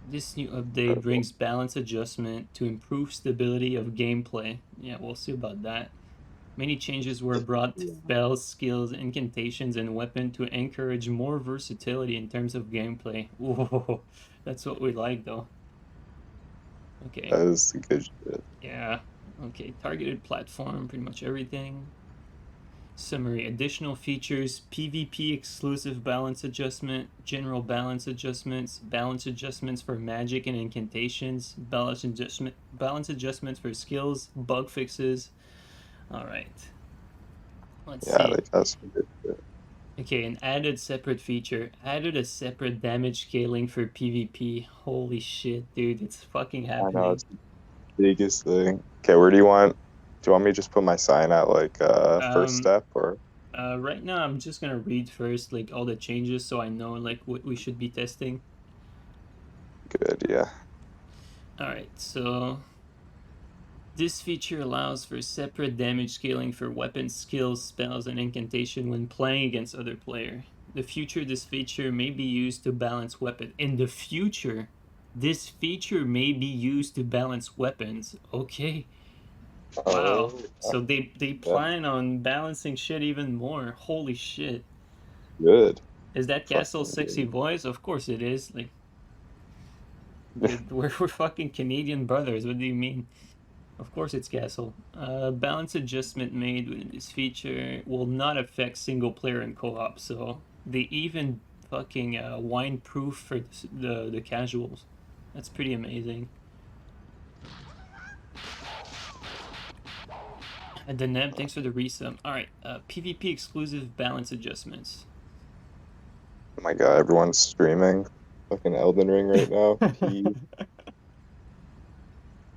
This new update brings balance adjustment to improve stability of gameplay. Yeah, we'll see about that. Many changes were brought to spells, skills, incantations, and weapon to encourage more versatility in terms of gameplay. Whoa, that's what we like though. Okay, That is good shit. yeah. Okay, targeted platform, pretty much everything. Summary: additional features, PvP exclusive balance adjustment, general balance adjustments for magic and incantations, balance adjustments for skills, bug fixes. All right, let's Yeah, see. they got some good shit. Okay, an added separate feature, added a separate damage scaling for PvP. Holy shit, dude, it's fucking I know happening. it's the biggest thing. Okay, where do you want? Do you want me to just put my sign at like first Um, step or right now I'm just gonna read first like all the changes so I know like what we should be testing. good? Yeah. All right, so this feature allows for separate damage scaling for weapons, skills, spells, and incantation when playing against other player. The future, this feature may be used to balance weapon. In the future, this feature may be used to balance weapons. Okay, wow. Oh, So they yeah, plan on balancing shit even more. Holy shit. good. Is that Castle Fucking sexy good. voice? Of course it is. Like, dude, we're fucking Canadian brothers. What do you mean? Of course it's Castle. Balance adjustment made with this feature will not affect single player and co-op, so they even fucking wine proof for the casuals. That's pretty amazing. And the Neb, thanks for the resub. Alright, PvP exclusive balance adjustments. Oh my God, everyone's streaming fucking Elden Ring right now. P.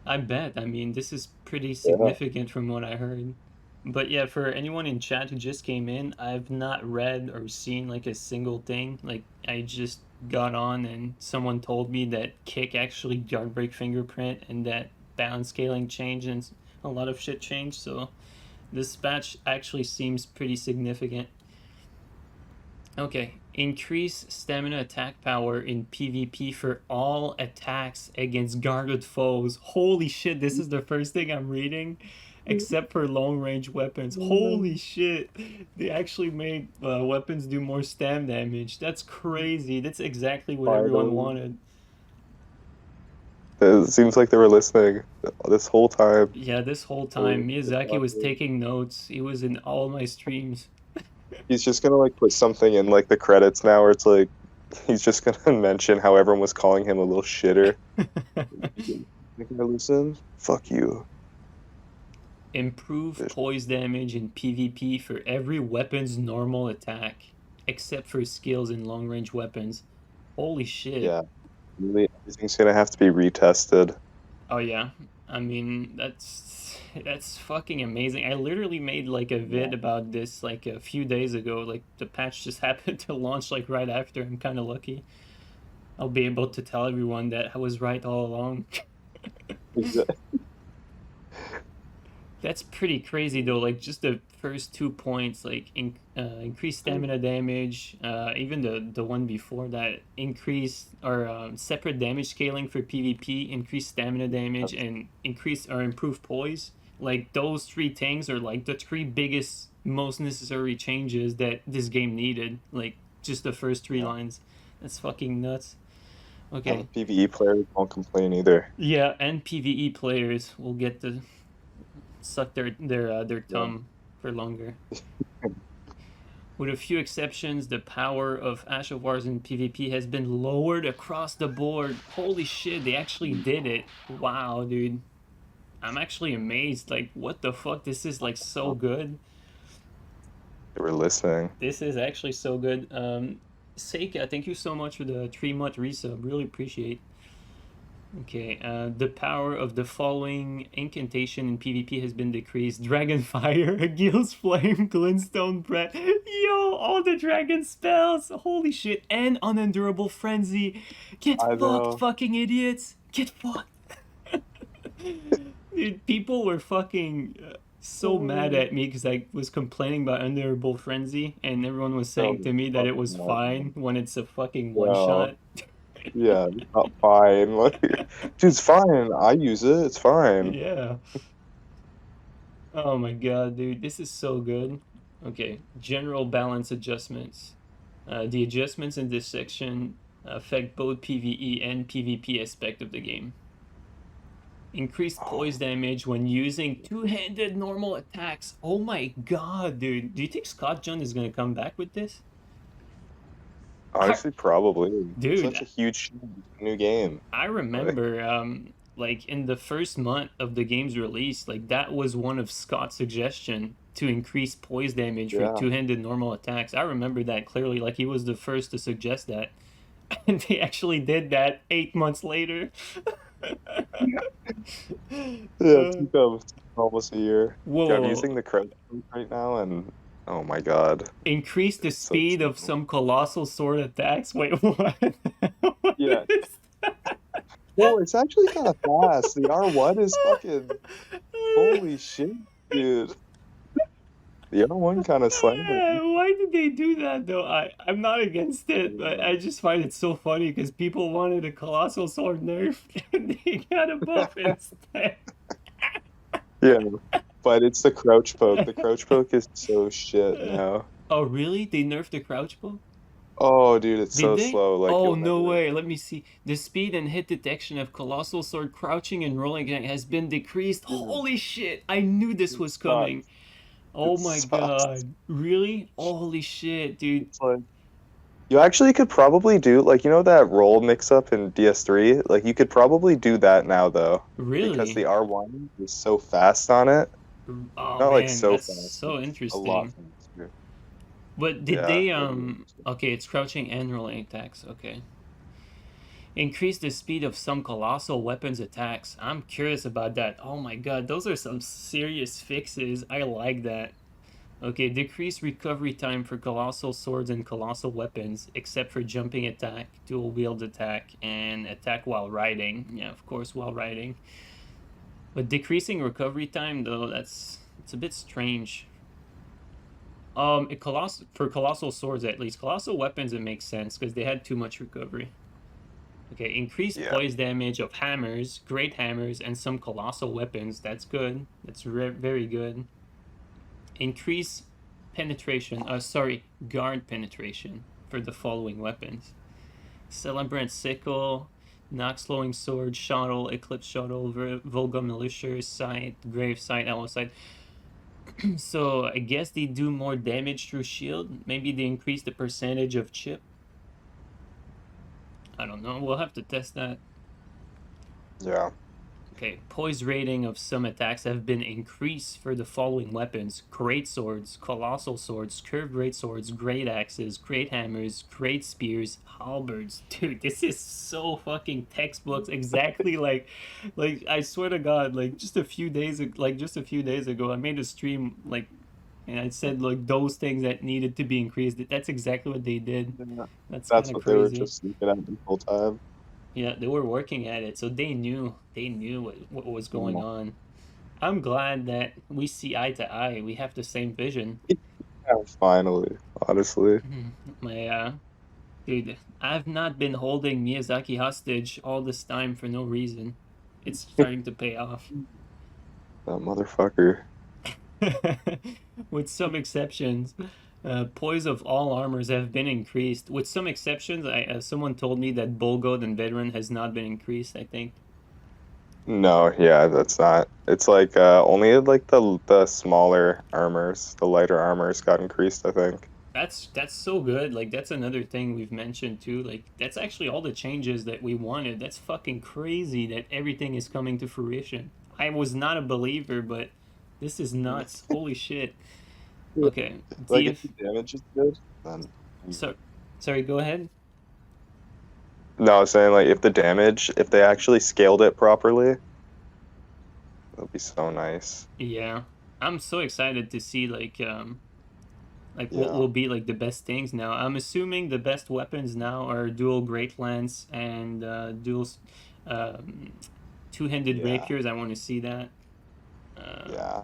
I bet. I mean, this is pretty Yeah. significant from what I heard. But yeah, for anyone in chat who just came in, I've not read or seen like a single thing. Like, I just got on and someone told me that Kick actually jailbreak fingerprint and that balance scaling changed and a lot of shit changed. So this patch actually seems pretty significant. Okay, increase stamina attack power in PvP for all attacks against guarded foes. Holy shit, this is the first thing I'm reading, except for long range weapons. Holy shit, they actually made weapons do more stam damage. That's crazy. That's exactly what everyone Finally. wanted. It seems like they were listening this whole time. Yeah, this whole Oh, time, Miyazaki was taking notes. He was in all my streams. he's just gonna like put something in like the credits now where it's like he's just gonna mention how everyone was calling him a little shitter. You gonna listen? Fuck you. Improve poise damage in PvP for every weapon's normal attack, except for skills in long range weapons. Holy shit. Yeah, really, everything's gonna have to be retested. Oh yeah. I mean, that's fucking amazing. I literally made like a Yeah. vid about this like a few days ago. Like the patch just happened to launch like right after. I'm kind of lucky. I'll be able to tell everyone that I was right all along. That's pretty crazy though. Like just the first 2 points, like increased stamina damage. Even the one before that, increased or separate damage scaling for PvP, increased stamina damage, and increased or improved poise. Like those three things are like the three biggest, most necessary changes that this game needed. Like just the first three Yeah. lines. That's fucking nuts. And the Okay. PvE players won't complain either. Yeah, and PvE players will get to suck their Yeah. thumb for longer. With a few exceptions, the power of Ash of Wars in PvP has been lowered across the board. Holy shit, they actually did it. Wow, dude. I'm actually amazed. Like, what the fuck? This is like so good. They were listening. This is actually so good. Seika, thank you so much for the 3-month resub. Really appreciate. Okay, the power of the following incantation in PvP has been decreased. Dragonfire, Gil's Flame, Glintstone Breath. Yo, all the dragon spells. Holy shit. And Unendurable Frenzy. Get I fucked, know. fucking idiots. Get fucked. Dude, people were fucking so mad at me because I was complaining about Unendurable Frenzy, and everyone was saying No, to me that fuck it was no. fine when it's a fucking one No. shot. Yeah, not fine. Like, dude, it's fine. I use it. It's fine. Yeah. Oh my god, dude, this is so good. Okay, general balance adjustments. The adjustments in this section affect both PvE and PvP aspect of the game. Increased Oh, poise damage when using two-handed normal attacks. Oh my god, dude. Do you think Scott John is gonna come back with this? I, honestly, probably. It's dude, such a huge new game. I Like, remember like in the first month of the game's release, like that was one of Scott's suggestion to increase poise damage for yeah. two-handed normal attacks. I remember that clearly, like he was the first to suggest that. And they actually did that 8 months later. Yeah, it took almost a year. Whoa, Yeah, I'm whoa, whoa. using the crouch right now, and oh my god, Increase the it's so speed of slow. some colossal sword attacks. Wait, what? What Yeah. is No, it's actually kind of fast. The R1 is fucking holy shit, dude. The R1 kind of slamming. Why did they do that though? I'm not against it, but I just find it so funny because people wanted a colossal sword nerf and they got a buff instead. Yeah, but it's the crouch poke. The crouch poke is so shit now. Oh really? They nerfed the crouch bow? Oh, dude, it's Did so they? slow. Like Oh you'll no never. way. Let me see. The speed and hit detection of colossal sword crouching and rolling has been decreased. Dude, Holy shit! I knew this it was coming. sucks. Oh It my sucks. god. Really? Holy shit, dude. It's like you actually could probably do like that roll mix up in DS3. Like you could probably do that now though, because Really? the R1 is so fast on it. Oh Not like man, so that's fast, so but a lot interesting. faster. But did Yeah, they it'll be interesting. okay, it's crouching and rolling attacks. Okay. Increase the speed of some colossal weapons attacks. I'm curious about that. Oh my god, those are some serious fixes. I like that. Okay, decrease recovery time for colossal swords and colossal weapons, except for jumping attack, dual wield attack, and attack while riding. Yeah, of course, while riding. But decreasing recovery time, though, it's a bit strange. For colossal swords at least, colossal weapons it makes sense because they had too much recovery. Okay, increased Yeah. poise damage of hammers, great hammers, and some colossal weapons. That's good. That's very good. Increase penetration. Sorry, guard penetration for the following weapons: Celebrant Sickle, Knock Slowing Sword, Shuttle, Eclipse Shuttle, Volga Militia, Sight, Grave Sight, Aloe Sight. So I guess they do more damage through shield. Maybe they increase the percentage of chip. I don't know. We'll have to test that. Yeah. Okay, poise rating of some attacks have been increased for the following weapons: great swords, colossal swords, curved great swords, great axes, great hammers, great spears, halberds. Dude, this is so fucking textbooks. Exactly like I swear to God, like just a few days ago, I made a stream and I said like those things that needed to be increased. That's exactly what they did. Yeah. That's kind That's of what they were crazy. just looking at the whole time. Yeah, they were working at it, so they knew what was going on. I'm glad that we see eye to eye. We have the same vision. Yeah, finally, honestly. My dude, I've not been holding Miyazaki hostage all this time for no reason. It's starting to pay off. That motherfucker. With some exceptions, poise of all armors have been increased. With some exceptions, someone told me that Bulgod and Veteran has not been increased. I think. No, yeah, that's not. It's like only like the smaller armors, the lighter armors got increased, I think. That's so good. Like that's another thing we've mentioned too. Like that's actually all the changes that we wanted. That's fucking crazy that everything is coming to fruition. I was not a believer, but this is nuts. Holy shit. Yeah. Okay, Like if DF. the damage is good, then So, sorry. Go ahead. no, I was saying like if they actually scaled it properly, it'll be so nice. Yeah, I'm so excited to see like what Yeah, will be like the best things now. I'm assuming the best weapons now are dual great lance and dual um, two-handed yeah, rapiers. I want to see that. yeah.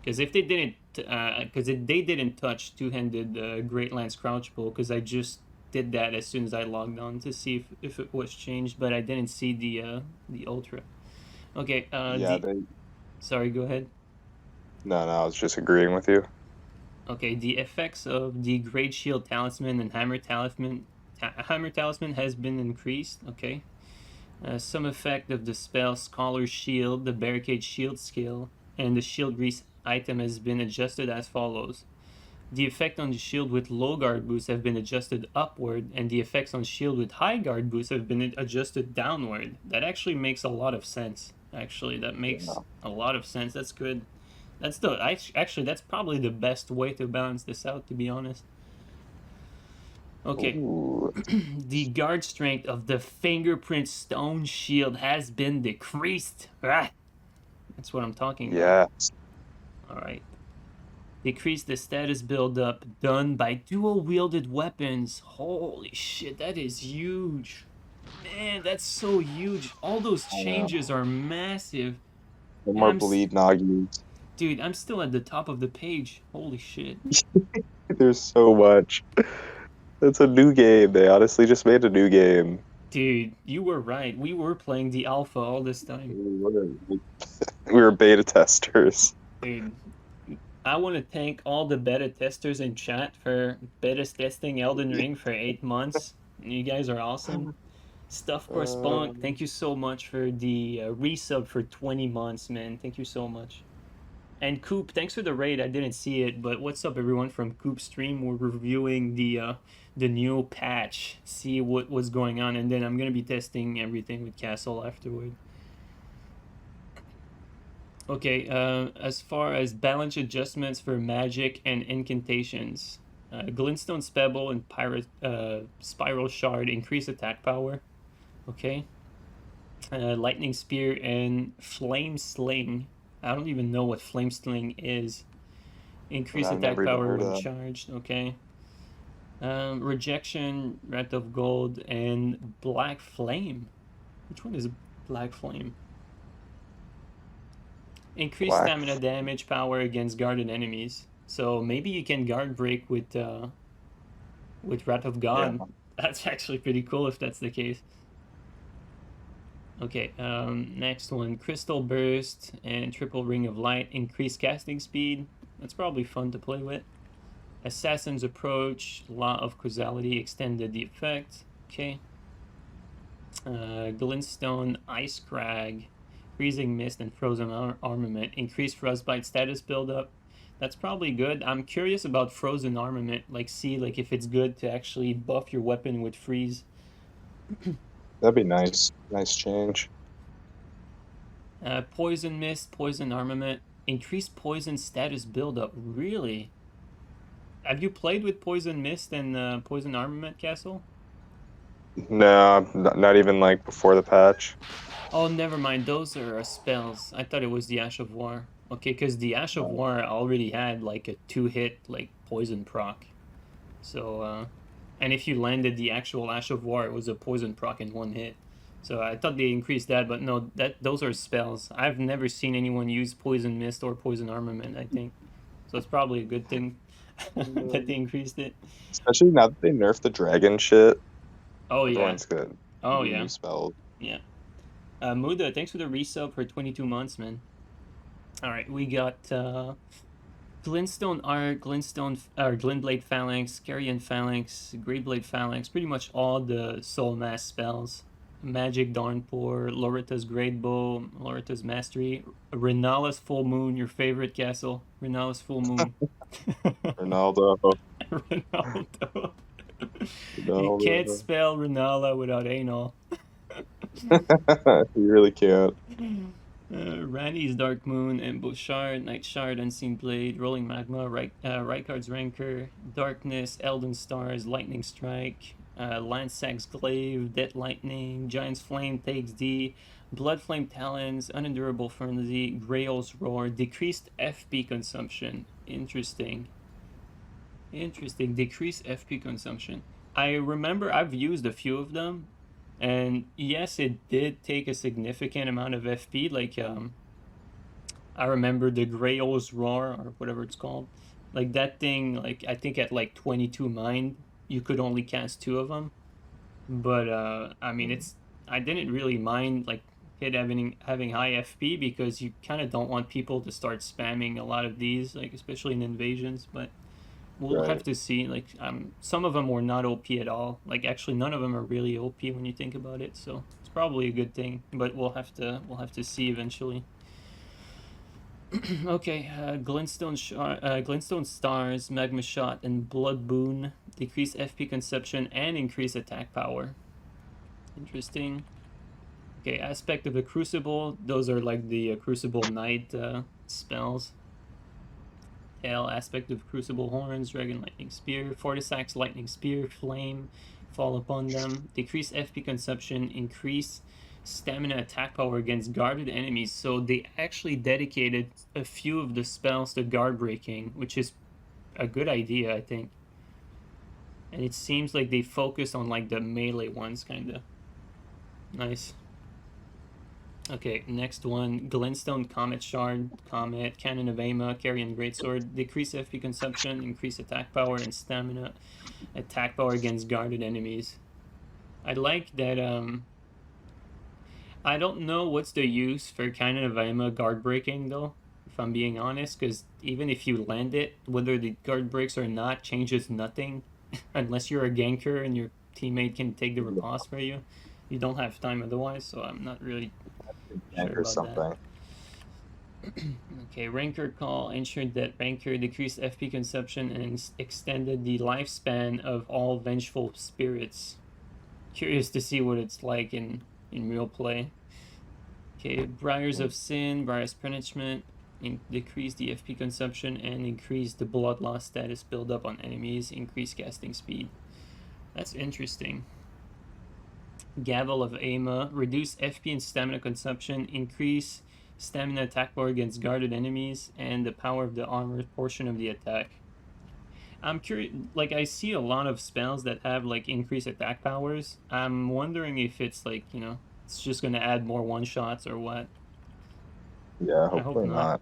Because if they didn't, because they didn't touch two-handed Great Lance Crouch Pull, because I just did that as soon as I logged on to see if it was changed, but I didn't see the ultra. Okay, Yeah, they. sorry, go ahead. No, I was just agreeing with you. Okay, the effects of the Great Shield Talisman and Hammer Talisman has been increased. Okay. Some effect of the spell Scholar's Shield, the Barricade Shield skill, and the Shield Grease item has been adjusted as follows. The effect on the shield with low guard boost have been adjusted upward, and the effects on shield with high guard boost have been adjusted downward. That actually makes a lot of sense. Actually, that makes a lot of sense. That's good. Actually, that's probably the best way to balance this out, to be honest. Okay. The guard strength of the fingerprint stone shield has been decreased. Ah, that's what I'm talking about. Yes. Alright. Decrease the status buildup done by dual wielded weapons. Holy shit, that is huge. Man, that's so huge. All those changes are massive. No And more bleed Noggies. Dude, I'm still at the top of the page. Holy shit. There's so much. It's a new game. They honestly just made a new game. Dude, you were right. We were playing the alpha all this time. We were beta testers. Dude, I want to thank all the beta testers in chat for beta testing Elden Ring for 8 months. You guys are awesome. Stuff Correspond, thank you so much for the resub for 20 months, man. Thank you so much. And Coop, thanks for the raid. I didn't see it, but what's up, everyone from Coop Stream? We're reviewing the new patch, see what was going on, and then I'm gonna be testing everything with Castle afterward. Okay, as far as balance adjustments for magic and incantations, Glintstone Pebble and Spiral Shard increase attack power. Okay. Lightning Spear and Flame Sling. I don't even know what Flame Sling is. Increase attack power when charged. Okay. Rejection, Wrath of Gold, and Black Flame. Which one is Black Flame? Increase stamina damage power against guarded enemies. So maybe you can guard break with Wrath of God. Yeah. That's actually pretty cool if that's the case. Okay, next one. Crystal Burst and Triple Ring of Light. Increase casting speed. That's probably fun to play with. Assassin's Approach. Law of Causality extended the effect. Okay. Glintstone Ice Crag. Freezing Mist and Frozen Armament. Increased Frostbite status buildup. That's probably good. I'm curious about Frozen Armament. Like, see like if it's good to actually buff your weapon with freeze. That'd be nice. Nice change. Poison Mist, Poison Armament. Increased Poison status buildup. Really? Have you played with Poison Mist and Poison Armament, Castle? No, not even like before the patch. Oh, never mind. Those are spells. I thought it was the Ash of War. Okay, because the Ash of War already had like a 2-hit like poison proc. So, and if you landed the actual Ash of War, it was a poison proc in 1 hit. So I thought they increased that, but no, those are spells. I've never seen anyone use Poison Mist or Poison Armament, I think. So it's probably a good thing that they increased it. Especially now that they nerfed the dragon shit. Oh, yeah. That's good. Oh, yeah. New spells. Yeah. Muda, thanks for the resub for 22 months, man. Alright, we got Glintstone Art, Glintblade Phalanx, Carrion Phalanx, Greatblade Phalanx, pretty much all the Soul Mass spells. Magic Downpour, Lorita's Great Bow, Lorita's Mastery, Renala's Full Moon, your favorite, Castle. Renala's Full Moon. Ronaldo. Ronaldo. You can't spell Renala without anal. You really can't. Randy's Darkmoon, Ambush Shard, Night Shard, Unseen Blade, Rolling Magma, Rykard's Rancor, Darkness, Elden Stars, Lightning Strike, Lansac's Glaive, Death Lightning, Giant's Flame takes D, Blood Flame Talons, Unendurable Frenzy, Grail's Roar, Decreased FP Consumption. Interesting. Decreased FP Consumption. I remember I've used a few of them. And yes, it did take a significant amount of FP. Like, I remember the Grail's Roar, or whatever it's called. Like, that thing, like, I think at like 22 mind, you could only cast 2 of them. But I mean, I didn't really mind like it having high FP because you kind of don't want people to start spamming a lot of these, like especially in invasions. But we'll have to see. Like some of them were not OP at all. Like actually, none of them are really OP when you think about it. So it's probably a good thing. But we'll have to see eventually. Okay, Glintstone Stars, Magma Shot, and Blood Boon decrease FP consumption and increase attack power. Interesting. Okay, Aspect of the Crucible. Those are like the Crucible Knight spells. Tail, Aspect of Crucible Horns, Dragon Lightning Spear, Fortisax Lightning Spear, Flame, fall upon them. Decrease FP consumption, increase stamina attack power against guarded enemies. So they actually dedicated a few of the spells to guard breaking, which is a good idea, I think. And it seems like they focus on like the melee ones, kinda. Nice. Okay, next one. Glintstone, Comet Shard, Comet, Cannon of Ama, Carrion Greatsword. Decrease FP consumption, increase attack power and stamina attack power against guarded enemies. I like that, I don't know what's the use for Cannon of Ama guard breaking though, if I'm being honest, because even if you land it, whether the guard breaks or not changes nothing unless you're a ganker and your teammate can take the riposte for you. You don't have time otherwise, so I'm not really sure about that. Okay, Rancor Call ensured that Rancor decreased FP consumption and extended the lifespan of all vengeful spirits. Curious to see what it's like in real play. Okay, Briars of Sin, Briars Punishment, decrease the FP consumption and increase the blood loss status build up on enemies, increase casting speed. That's interesting. Gavel of Ama, reduce FP and stamina consumption, increase stamina attack power against guarded enemies, and the power of the armor portion of the attack. I'm curious, like I see a lot of spells that have like increased attack powers. I'm wondering if it's like, you know, it's just gonna add more one-shots or what. Yeah, hopefully not.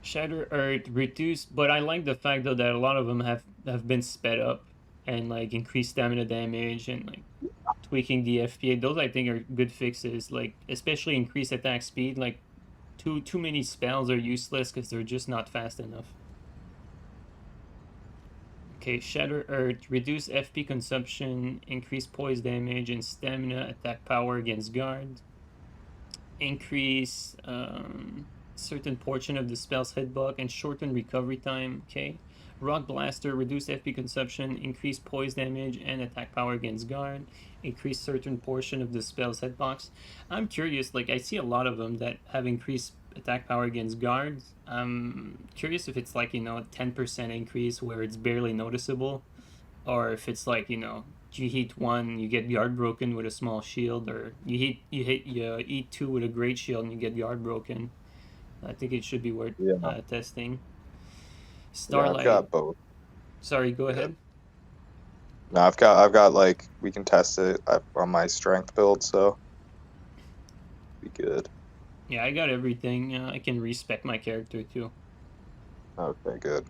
Shatter Earth, reduce, but I like the fact though that a lot of them have been sped up and like increased stamina damage and like tweaking the FPA. Those I think are good fixes, like especially increased attack speed. Like too many spells are useless because they're just not fast enough. Okay, Shatter Earth, reduce FP consumption, increase poise damage and stamina attack power against guard. Increase certain portion of the spell's hitbox and shorten recovery time. Okay. Rock Blaster, reduce FP consumption, increase poise damage and attack power against guard. Increase certain portion of the spell's hitbox. I'm curious, like I see a lot of them that have increased attack power against guards. I'm curious if it's like, you know, a 10% increase where it's barely noticeable, or if it's like, you know, you hit 1, you get guard broken with a small shield, or you eat 2 with a great shield and you get guard broken. I think it should be worth testing. Starlight. Yeah, I've got both. Sorry, go ahead. No, I've got like we can test it on my strength build, so be good. Yeah, I got everything. I can respec my character too. Okay, good.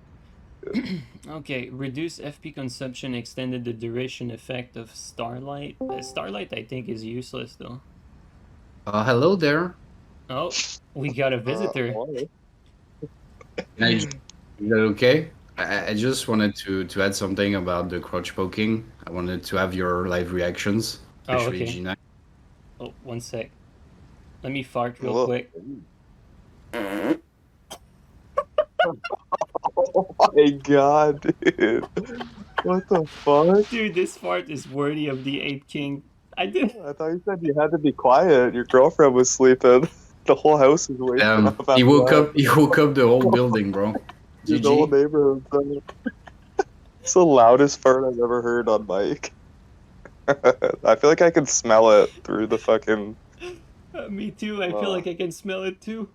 Okay, reduce FP consumption, extended the duration effect of Starlight. Starlight, I think, is useless though. Hello there. Oh, we got a visitor. Is that okay? I just wanted to add something about the crouch poking. I wanted to have your live reactions. Oh, okay. G9. Oh, 1 sec. Let me fart real quick. Oh my god, dude. What the fuck? Dude, this fart is worthy of the Ape King. I thought you said you had to be quiet. Your girlfriend was sleeping. The whole house is waking up. He woke up the whole building, bro. The whole neighborhood. It's the loudest fart I've ever heard on mic. I feel like I can smell it through the fucking... me too. I feel like I can smell it too.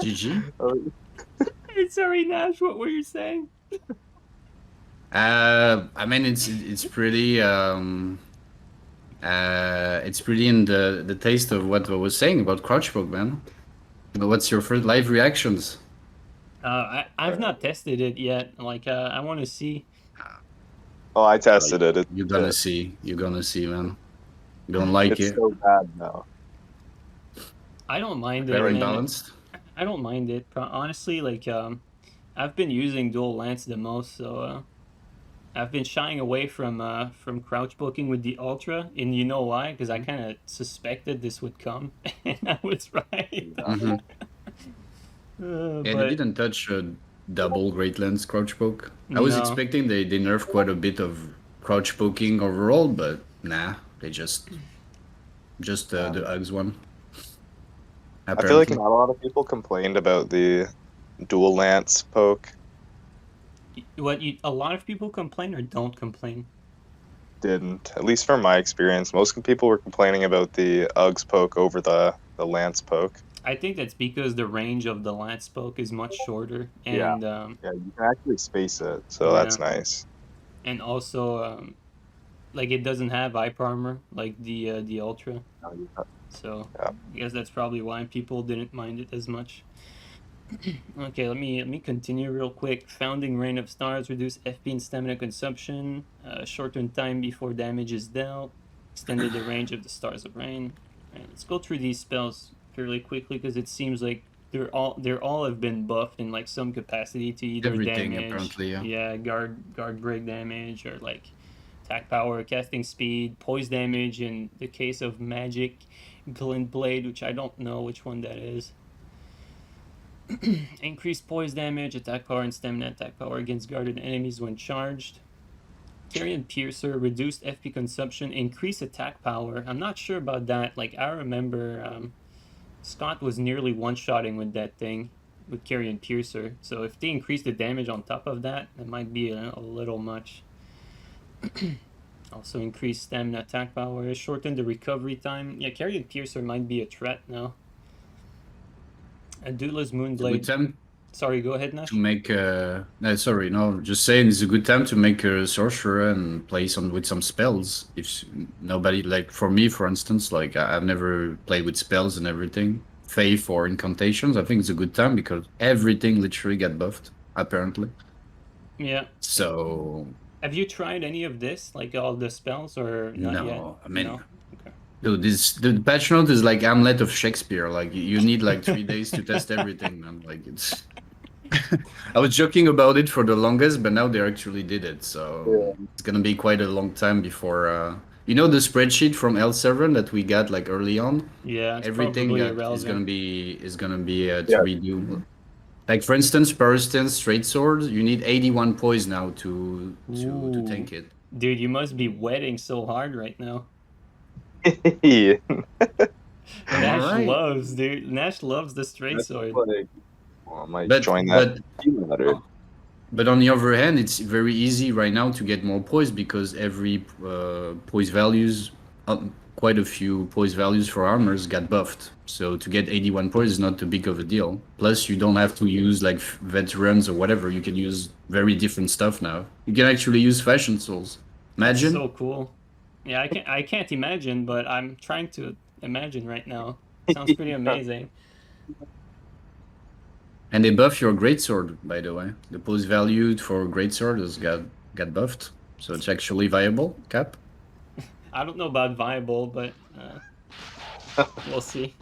GG. Sorry, Nash. What were you saying? I mean, it's pretty in the taste of what I was saying about crouch poke, man. But what's your first live reactions? I've not tested it yet. Like, I want to see. Oh, I tested it. It's You're gonna shit. see. You're gonna see, man. You don't like It's it. so bad now. I don't mind it, Very man. balanced. I don't mind it. Honestly, like, I've been using dual lance the most, so I've been shying away from crouch booking with the ultra, and you know why? Because I kind of suspected this would come, and I was right. Yeah. Mm-hmm. Yeah, they But didn't touch a double Great Lens crouch poke. I was no, expecting they nerfed quite a bit of crouch poking overall, but nah, they just the Uggs one. I feel like Apparently. not a lot of people complained about the dual lance poke. a lot of people complain or don't complain. Didn't, at least from my experience. Most people were complaining about the Uggs poke over the lance poke. I think that's because the range of the lance poke is much shorter, and Yeah, you can actually space it, so yeah, that's nice. and also like it doesn't have hyper armor like the ultra, so Yeah. I guess that's probably why people didn't mind it as much. Okay, let me continue real quick. Founding Rain of Stars, reduce FP and stamina consumption, shorten time before damage is dealt, extended the range of the Stars of Rain. Alright, let's go through these spells fairly quickly because it seems like they're all have been buffed in like some capacity to either Everything damage, apparently, yeah. guard break damage, or like attack power, casting speed, poise damage in the case of magic, glint blade, which I don't know which one that is. Increased poise damage, attack power, and stamina attack power against guarded enemies when charged. Carrion Piercer, reduced FP consumption, increased attack power. I'm not sure about that. Like, I remember Scott was nearly one-shotting with that thing, with Carrion Piercer. So if they increase the damage on top of that, that might be a little much. Also increased stamina attack power, shorten the recovery time. Yeah, Carrion Piercer might be a threat now. Adula's It's a good Moonblade. time Sorry, go ahead, Nash. to make just saying it's a good time to make a sorcerer and play some with some spells. If nobody, like for me for instance, like I've never played with spells and everything, faith or incantations, I think it's a good time because everything literally got buffed apparently. Yeah. So Have you tried any of this, like all the spells, or not yet? no, I mean, No. Okay. dude, the patch note is like Hamlet of Shakespeare. Like you need like 3 days to test everything, man. Like it's. I was joking about it for the longest, but now they actually did it. So it's gonna be quite a long time before. You know the spreadsheet from L7 that we got like early on. Yeah, it's Everything probably that irrelevant. is gonna be to redo. Like for instance, Persistence Straight Sword, you need 81 poise now to Ooh. tank it. Dude, you must be wetting so hard right now. Yeah. Nash Alright. loves, dude. Nash loves the straight sword. Like, well, I might But join that team ladder. But on the other hand, it's very easy right now to get more poise because every poise values, quite a few poise values for armors got buffed. So to get 81 poise is not too big of a deal. Plus, you don't have to use like veterans or whatever. You can use very different stuff now. You can actually use fashion souls. That's Imagine. so cool. Yeah, I can't imagine, but I'm trying to imagine right now. Sounds pretty amazing. And they buff your greatsword, by the way. The poise value for greatsword has got buffed. So it's actually viable, Cap. I don't know about viable, but we'll see.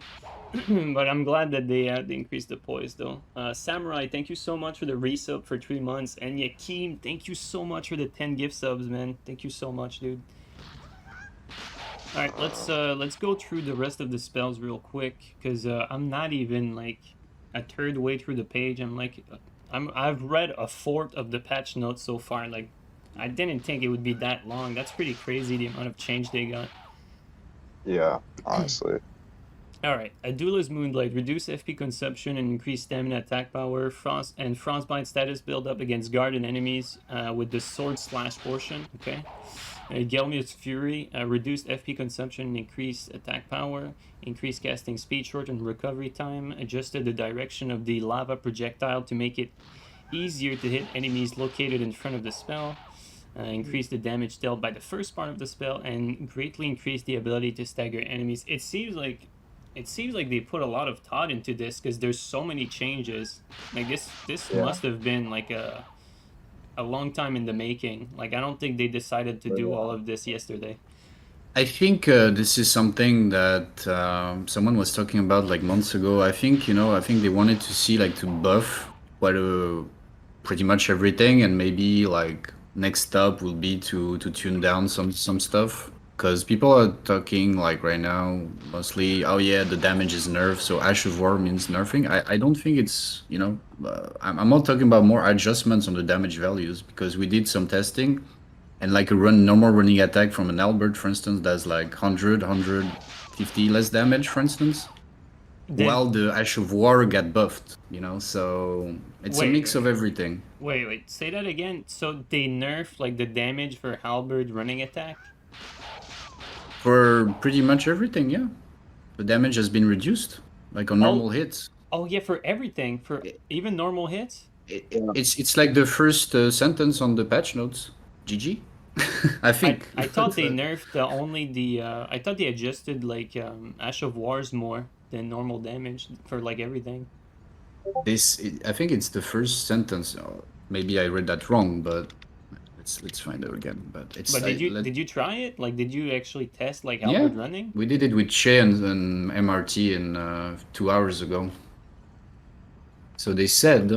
But I'm glad that they increased the poise, though. Samurai, thank you so much for the resub for 3 months. And Yakeem, thank you so much for the 10 gift subs, man. Thank you so much, dude. All right, let's go through the rest of the spells real quick, because I'm not even like a third way through the page. I've read a fourth of the patch notes so far. Like, I didn't think it would be that long. That's pretty crazy, the amount of change they got. Yeah, honestly. Alright, Adula's Moonblade. Reduce FP consumption and increase stamina attack power. Frostbite status build up against guarded enemies with the sword slash portion. Okay. Gelmio's Fury. Reduced FP consumption and increased attack power. Increased casting speed, shortened recovery time. Adjusted the direction of the lava projectile to make it easier to hit enemies located in front of the spell. Increase the damage dealt by the first part of the spell, and greatly increase the ability to stagger enemies. It seems like it seems like they put a lot of thought into this because there's so many changes. Like this Yeah. must have been like a long time in the making. Like I don't think they decided to do all of this yesterday. I think this is something that someone was talking about like months ago. I think I think they wanted to see like to buff pretty much everything, and maybe like next step will be to tune down some stuff. Because people are talking like right now mostly, oh yeah, the damage is nerfed, so Ash of War means nerfing. I don't think it's I'm not talking about more adjustments on the damage values, because we did some testing. And like a normal running attack from an Albert, for instance, does like 150 less damage, for instance. While the Ash of War got buffed, so it's a mix of everything. Wait, say that again. So they nerfed like the damage for halberd running attack? For pretty much everything, yeah. The damage has been reduced, like on normal hits. Oh yeah, for everything, for even normal hits? It's like the first sentence on the patch notes. GG. I think. I thought they nerfed only the. I thought they adjusted like Ash of Wars more than normal damage for like everything. I think it's the first sentence. Maybe I read that wrong, but let's find out again. But it's. But did you try it? Like, did you actually test like Yeah, halberd running? we did it with Che and MRT in 2 hours ago. So they said.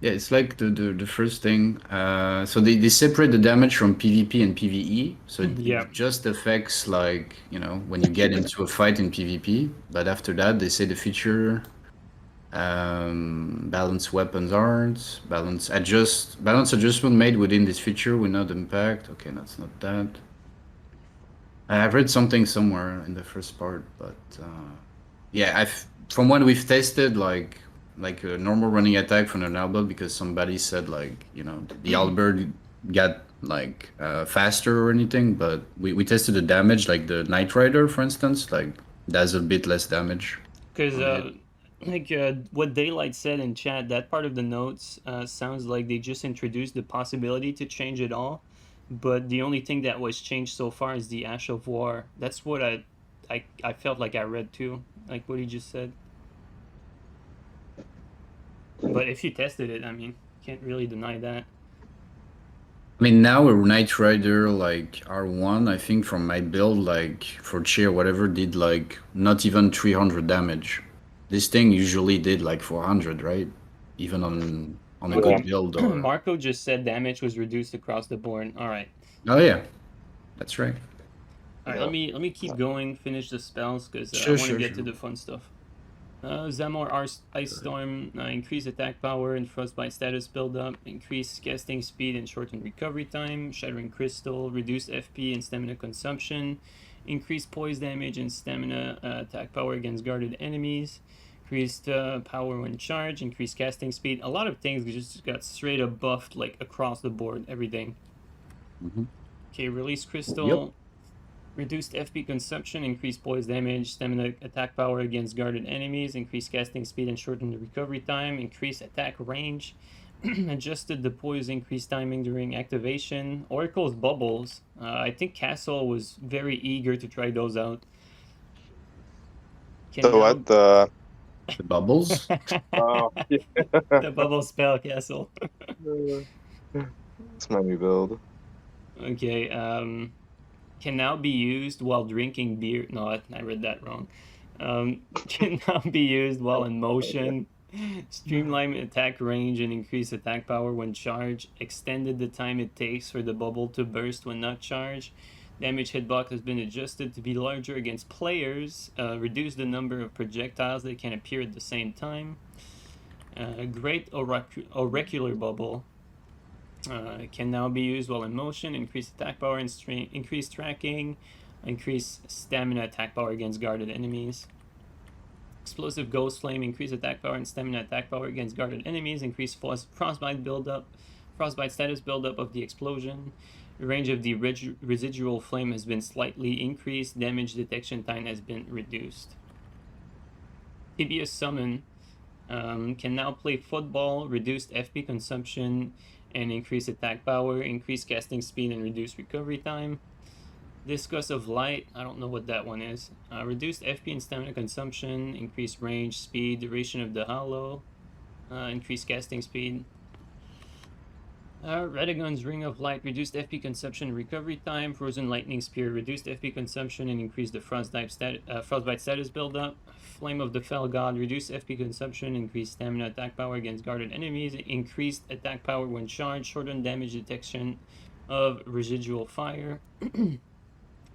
Yeah, it's like the first thing. So they separate the damage from PvP and PvE. So it just affects like when you get into a fight in PvP. But after that, they say the feature balance weapons arts, balance adjustment made within this feature will not impact. Okay, that's not that. I've read something somewhere in the first part, but yeah, from what we've tested, like a normal running attack from an Albert, because somebody said like the Albert got like faster or anything, but we tested the damage, like the Knight Rider, for instance, like does a bit less damage. Because what Daylight said in chat, that part of the notes sounds like they just introduced the possibility to change it all, but the only thing that was changed so far is the Ash of War. That's what I felt like I read too, like what he just said. But if you tested it, I mean, can't really deny that. I mean, now a Knight Rider like R1, I think from my build, like for Che or whatever, did like not even 300 damage. This thing usually did like 400, right? Even on a good build. Or... Marco just said damage was reduced across the board. All right. Oh yeah, that's right. All right, let me keep going, finish the spells, because I want to get to the fun stuff. Zamor Ice Storm, increase attack power and frostbite status buildup, increase casting speed and shorten recovery time, Shattering Crystal, reduce FP and stamina consumption, increase poise damage and stamina attack power against guarded enemies, increased power when charged, increased casting speed. A lot of things just got straight up buffed like across the board, everything. Okay, release Crystal. Yep. Reduced FP consumption, increased poise damage, stamina attack power against guarded enemies, increased casting speed and shorten the recovery time, increased attack range, adjusted the poise increased timing during activation. Oracle's Bubbles. I think Castle was very eager to try those out. The bubbles? Oh, yeah. The bubble spell, Castle. It's my new build. Okay, can now be used while drinking beer. No, I read that wrong. Can now be used while in motion. Streamline attack range and increase attack power when charged. Extended the time it takes for the bubble to burst when not charged. Damage hitbox has been adjusted to be larger against players. Reduce the number of projectiles that can appear at the same time. Great Auricular Bubble. Can now be used while in motion, increase attack power and increase tracking, increase stamina attack power against guarded enemies. Explosive Ghost Flame, increase attack power and stamina attack power against guarded enemies, increase frostbite status buildup of the explosion. The range of the residual flame has been slightly increased, damage detection time has been reduced. Tibious Summon. Can now play football, reduced FP consumption, and increase attack power, increase casting speed, and reduce recovery time. Discus of Light, I don't know what that one is. Reduced FP and stamina consumption, increased range, speed, duration of the hollow, increased casting speed. Radagon's Ring of Light, reduced FP consumption and recovery time. Frozen Lightning Spear, reduced FP consumption and increased the frostbite status buildup. Flame of the Fell God, reduced FP consumption, increased stamina attack power against guarded enemies, increased attack power when charged, shortened damage detection of residual fire.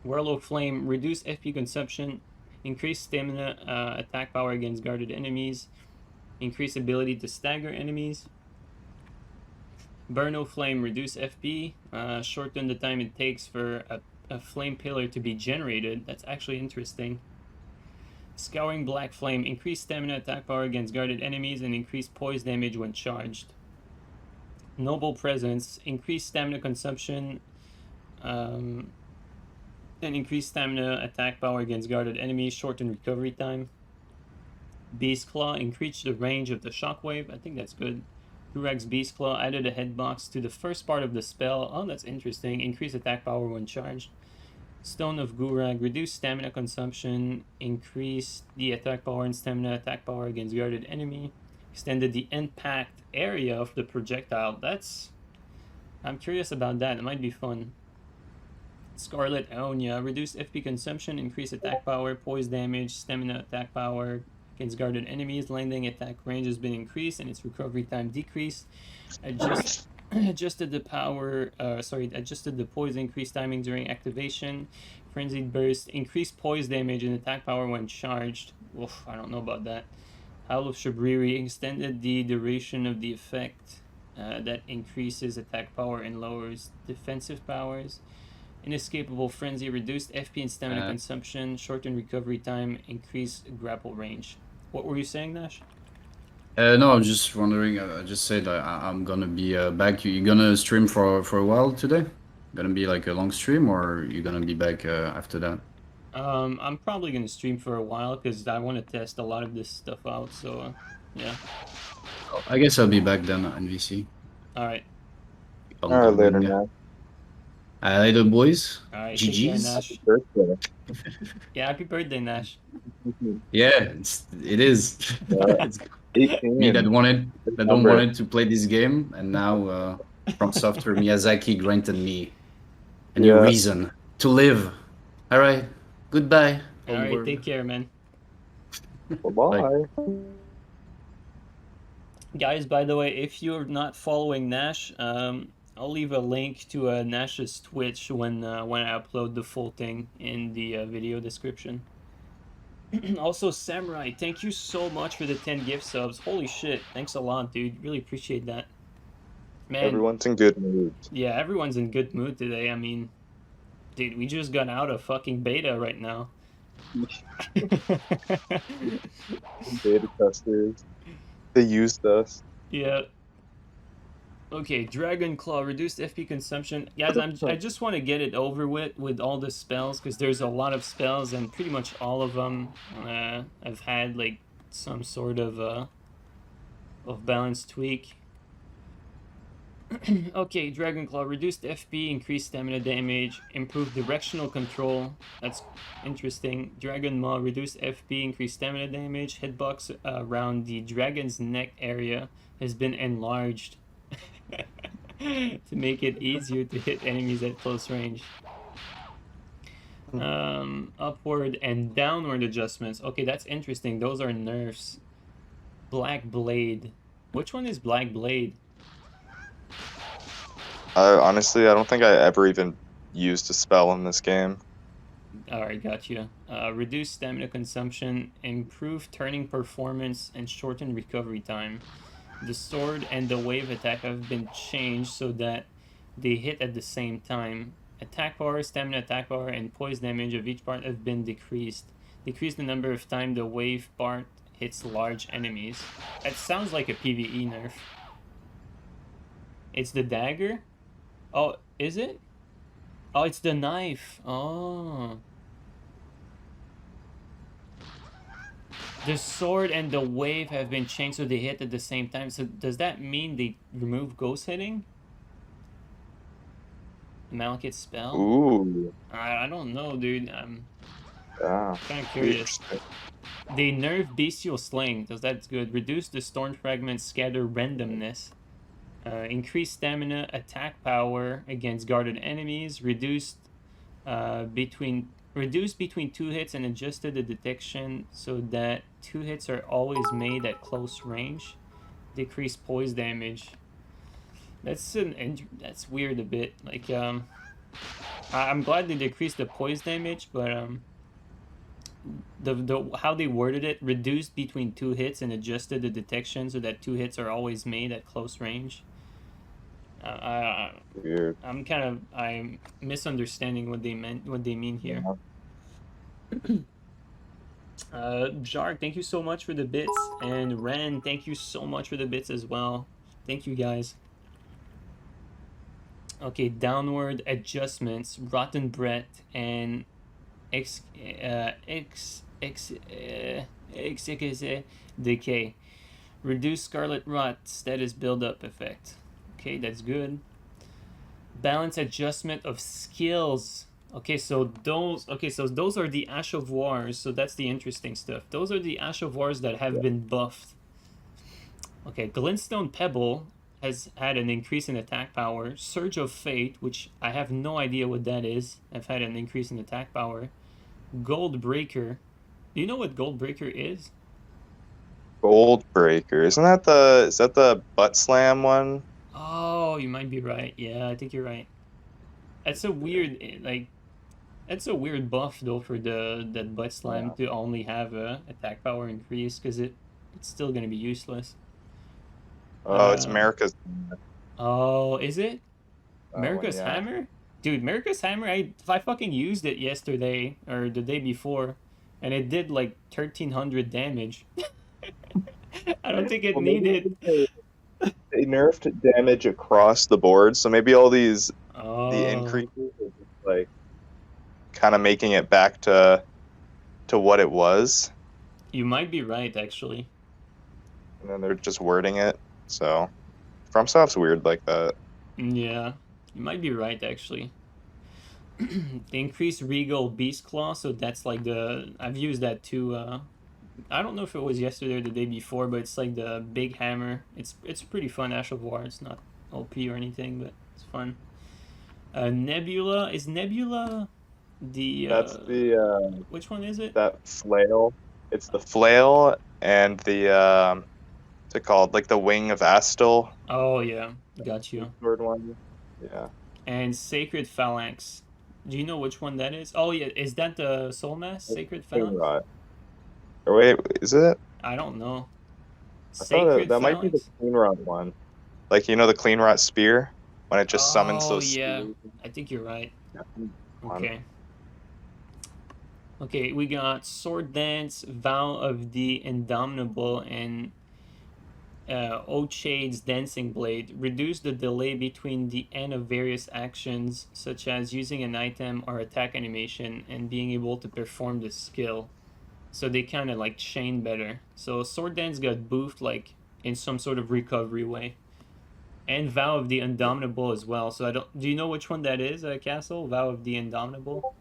Whirl of Flame, reduced FP consumption, increased stamina attack power against guarded enemies, increased ability to stagger enemies. Burn of Flame, reduce FP, shorten the time it takes for a flame pillar to be generated. That's actually interesting. Scouring Black Flame, increase stamina attack power against guarded enemies and increase poise damage when charged. Noble Presence, increase stamina consumption and increase stamina attack power against guarded enemies, shorten recovery time. Beast Claw, increase the range of the shockwave. I think that's good. Gurag's Beast Claw, added a hitbox to the first part of the spell. Oh, that's interesting. Increase attack power when charged. Stone of Gurag, reduce stamina consumption, increase the attack power and stamina attack power against guarded enemy. Extended the impact area of the projectile. I'm curious about that. It might be fun. Scarlet Aonia, reduce FP consumption, increase attack power, poise damage, stamina attack power against guarded enemies. Landing attack range has been increased and its recovery time decreased. Adjusted the poise increase timing during activation. Frenzied Burst, increased poise damage and attack power when charged. Oof, I don't know about that. Howl of Shabriri, extended the duration of the effect that increases attack power and lowers defensive powers. Inescapable Frenzy, reduced FP and stamina consumption, shortened recovery time, increased grapple range. What were you saying, Nash? No, I'm just wondering. I just said I'm gonna be back. You gonna stream for a while today? Gonna be like a long stream, or you gonna be back after that? I'm probably gonna stream for a while because I want to test a lot of this stuff out. So, yeah. I guess I'll be back then on VC. All right. All right, later, man. Later, boys. All right. GG's. Happy birthday. Yeah, happy birthday, Nash. Yeah, it is. It's me that don't wanted to play this game, and now From Software Miyazaki granted me a new reason to live. All right, goodbye. All right, take care, man. Bye-bye. Guys, by the way, if you're not following Nash, I'll leave a link to Nash's Twitch when I upload the full thing in the video description. Also, Samurai, thank you so much for the 10 gift subs. Holy shit, thanks a lot, dude. Really appreciate that. Man, everyone's in good mood. Yeah, everyone's in good mood today. I mean, dude, we just got out of fucking beta right now. Beta testers. They used us. Yeah. Okay, Dragon Claw, reduced FP consumption. Guys, I just want to get it over with all the spells, because there's a lot of spells, and pretty much all of them have had, like, some sort of balance tweak. Okay, Dragon Claw, reduced FP, increased stamina damage, improved directional control. That's interesting. Dragon Maw, reduced FP, increased stamina damage. Hitbox around the dragon's neck area has been enlarged to make it easier to hit enemies at close range. Upward and downward adjustments. Okay, that's interesting. Those are nerfs. Black Blade. Which one is Black Blade? Honestly, I don't think I ever even used a spell in this game. Alright, gotcha. Reduce stamina consumption, improve turning performance, and shorten recovery time. The sword and the wave attack have been changed so that they hit at the same time. Attack power, stamina attack power, and poise damage of each part have been decreased. Decrease the number of time the wave part hits large enemies. That sounds like a PvE nerf. It's the dagger? Oh, is it? Oh, it's the knife. Oh. The sword and the wave have been changed so they hit at the same time. So does that mean they remove ghost hitting? Malekith spell? Ooh. I don't know, dude. I'm Yeah. kind of curious. They nerf Bestial Slaying, so that's good. Reduce the Storm Fragment Scatter randomness. Increase stamina, attack power against guarded enemies. Reduced between 2 hits and adjusted the detection so that 2 hits are always made at close range. Decrease poise damage. That's weird a bit. Like I'm glad they decreased the poise damage, but the how they worded it, reduced between 2 hits and adjusted the detection so that 2 hits are always made at close range. Weird. I'm misunderstanding what they mean here. Jark, thank you so much for the bits, and Ren, thank you so much for the bits as well. Thank you guys. Okay, downward adjustments, rotten breath, and decay. Reduce scarlet rot status buildup effect. Okay, that's good. Balance adjustment of skills. Okay, so those are the Ash of Wars, so that's the interesting stuff. Those are the Ash of Wars that have been buffed. Okay, Glintstone Pebble has had an increase in attack power. Surge of Fate, which I have no idea what that is, I've had an increase in attack power. Gold Breaker. Do you know what Gold Breaker is? Gold Breaker. Is that the butt slam one? Oh, you might be right. Yeah, I think you're right. That's a weird that's a weird buff though for that butt slam to only have a attack power increase, because it's still gonna be useless. Oh, it's America's. Oh, is it? America's yeah. Hammer? Dude, America's Hammer, I fucking used it yesterday or the day before, and it did like 1300 damage. I don't think it needed. They nerfed damage across the board, so maybe all the increases are just like kind of making it back to what it was. You might be right, actually. And then they're just wording it. So FromSoft's weird like that. Yeah, you might be right, actually. The increased Regal Beast Claw, so that's like I've used that too. I don't know if it was yesterday or the day before, but it's like the big hammer. It's pretty fun. Ash of War. It's not OP or anything, but it's fun. Nebula, is Nebula the? That's the. Which one is it? That flail. It's the flail and the what's it called? Like the wing of Astal. Oh yeah, got you. Third one. Yeah. And Sacred Phalanx. Do you know which one that is? Oh yeah, is that the Soul Mass Sacred Phalanx? Right. Or wait, is it? I don't know. Sacred that might be the Clean Rot one. Like, you know, the Clean Rot spear? When it just summons those. Oh, yeah. I think you're right. Okay. Okay, we got Sword Dance, Vow of the Indomitable, and Oathshade's Dancing Blade. Reduce the delay between the end of various actions, such as using an item or attack animation, and being able to perform the skill. So they kind of like chain better. So Sword Dance got boofed like in some sort of recovery way. And Vow of the Indomitable as well. So do you know which one that is, Castle? Vow of the Indomitable?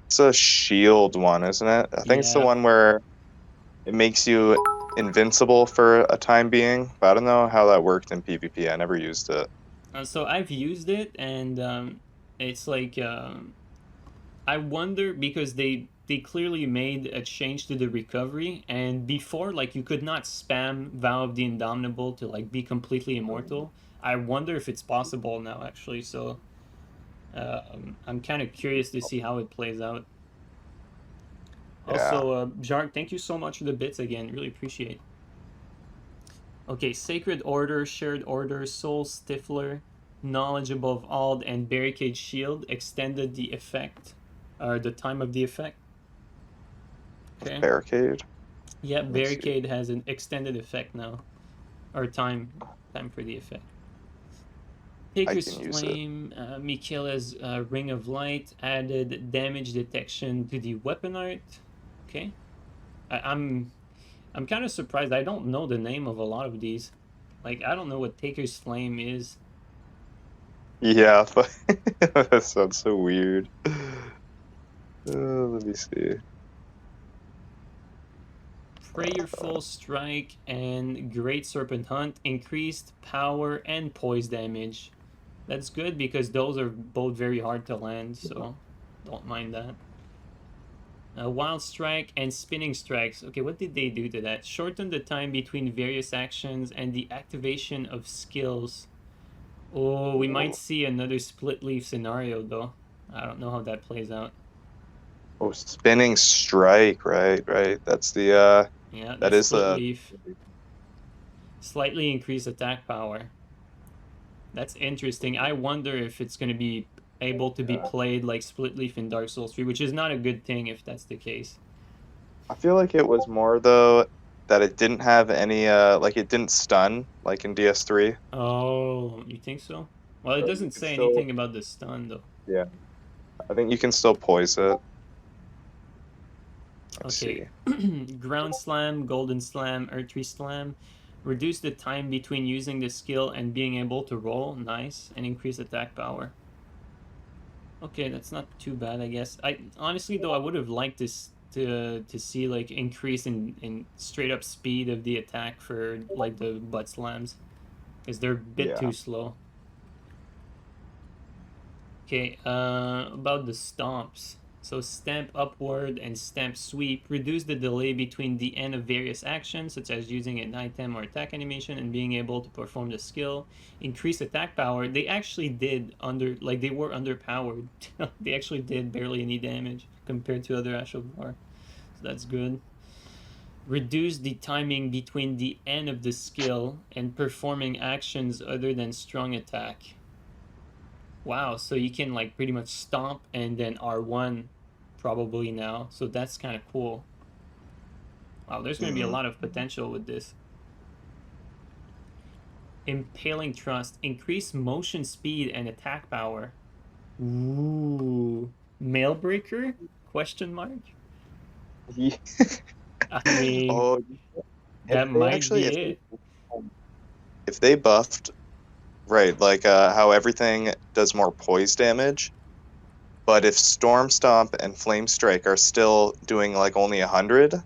It's a shield one, isn't it? I think it's the one where it makes you invincible for a time being. But I don't know how that worked in PvP. I never used it. So I've used it, and it's like I wonder, because they clearly made a change to the recovery, and before, like, you could not spam Vow of the Indomitable to like be completely immortal. I wonder if it's possible now, actually. So I'm kind of curious to see how it plays out. Also, Jark, thank you so much for the bits again. Really appreciate. Okay, Sacred Order, Shared Order, Soul Stifler, Knowledge Above All, and Barricade Shield extended the effect, or the time of the effect. Okay. Barricade? Yeah, Barricade has an extended effect now, or time for the effect. Taker's Flame, Michaela's Ring of Light added damage detection to the weapon art. Okay, I'm kind of surprised. I don't know the name of a lot of these. Like, I don't know what Taker's Flame is. Yeah, but that sounds so weird. Let me see. Prayerful Strike and Great Serpent Hunt increased power and poise damage. That's good because those are both very hard to land, so don't mind that. Wild Strike and Spinning Strikes. Okay, what did they do to that? Shorten the time between various actions and the activation of skills. Oh, we might see another split leaf scenario though. I don't know how that plays out. Oh, spinning strike, right. That's the Yeah, that the is split leaf. Slightly increase attack power. That's interesting. I wonder if it's going to be able to be played like split leaf in Dark Souls 3, which is not a good thing if that's the case. I feel like it was more though that it didn't have any like it didn't stun like in DS3. Oh, you think so? Well, it So you doesn't can say still- anything about the stun though. Yeah. I think you can still poise it. Let's Okay. see. Ground Slam, Golden Slam, Earthly Slam. Reduce the time between using the skill and being able to roll. Nice. And increase attack power. Okay, that's not too bad, I guess. I honestly though I would have liked this to see like increase in straight up speed of the attack for like the butt slams, because they're a bit Yeah. too slow. Okay, about the stomps. So stamp upward and stamp sweep reduce the delay between the end of various actions, such as using an item or attack animation and being able to perform the skill. Increase attack power. They actually did they were underpowered. They actually did barely any damage compared to other Ash of War. So that's good. Reduce the timing between the end of the skill and performing actions other than strong attack. Wow, so you can like pretty much stomp and then R1 probably now. So that's kind of cool. Wow, there's going to be a lot of potential with this. Impaling Thrust. Increase motion speed and attack power. Ooh. Mailbreaker? Question mark? Yeah. I mean, Oh, that if they might actually be it. if they buffed right, like how everything does more poise damage, but if Storm Stomp and Flame Strike are still doing like only 100,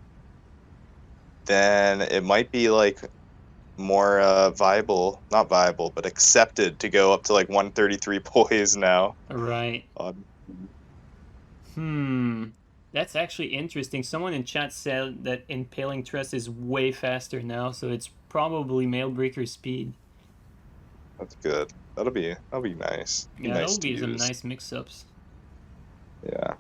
then it might be like more viable, not viable, but accepted to go up to like 133 poise now. Right. That's actually interesting. Someone in chat said that Impaling Thrust is way faster now, so it's probably Mailbreaker speed. That's good. That'll be nice. Yeah, Nice that'll to be some use. nice mix-ups. Yeah.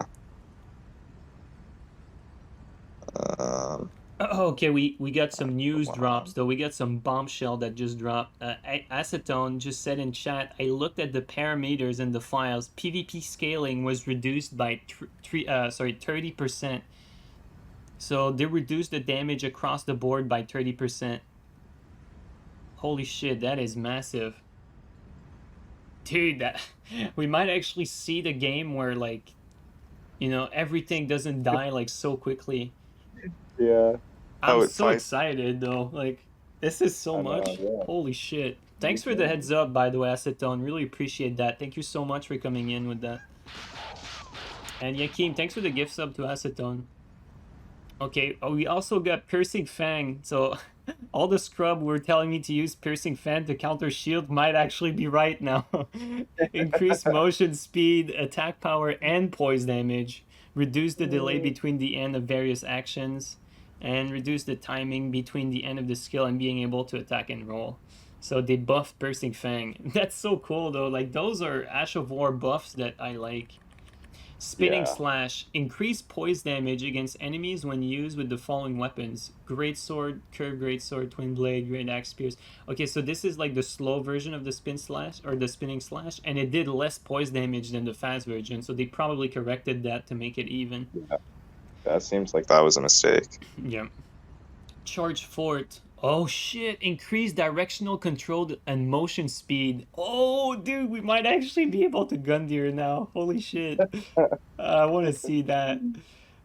Okay, we got some news drops though. We got some bombshell that just dropped. Acetone just said in chat, I looked at the parameters in the files. PvP scaling was reduced by 30%. So they reduced the damage across the board by 30%. Holy shit, that is massive. Dude, that we might actually see the game where like, everything doesn't die like so quickly. Yeah. I'm so excited though. Like, this is so much. Yeah. Holy shit. Thanks for the heads up, by the way, Acetone. Really appreciate that. Thank you so much for coming in with that. And Yakim, thanks for the gift sub to Acetone. Okay, we also got Piercing Fang. So all the scrub were telling me to use Piercing Fang to counter shield might actually be right now. Increase motion speed, attack power, and poise damage. Reduce the delay between the end of various actions. And reduce the timing between the end of the skill and being able to attack and roll. So they buffed Piercing Fang. That's so cool though. Like, those are Ash of War buffs that I like. Spinning Slash. Increase poise damage against enemies when used with the following weapons. Great Sword, Curved Great Sword, Twin Blade, Great Axe Spears. Okay, so this is like the slow version of the Spin Slash, or the Spinning Slash, and it did less poise damage than the fast version, so they probably corrected that to make it even. Yeah. That seems like that was a mistake. Yeah. Charge Fort. Oh shit, increase directional control and motion speed. Oh dude, we might actually be able to Gundyr now. Holy shit. I want to see that.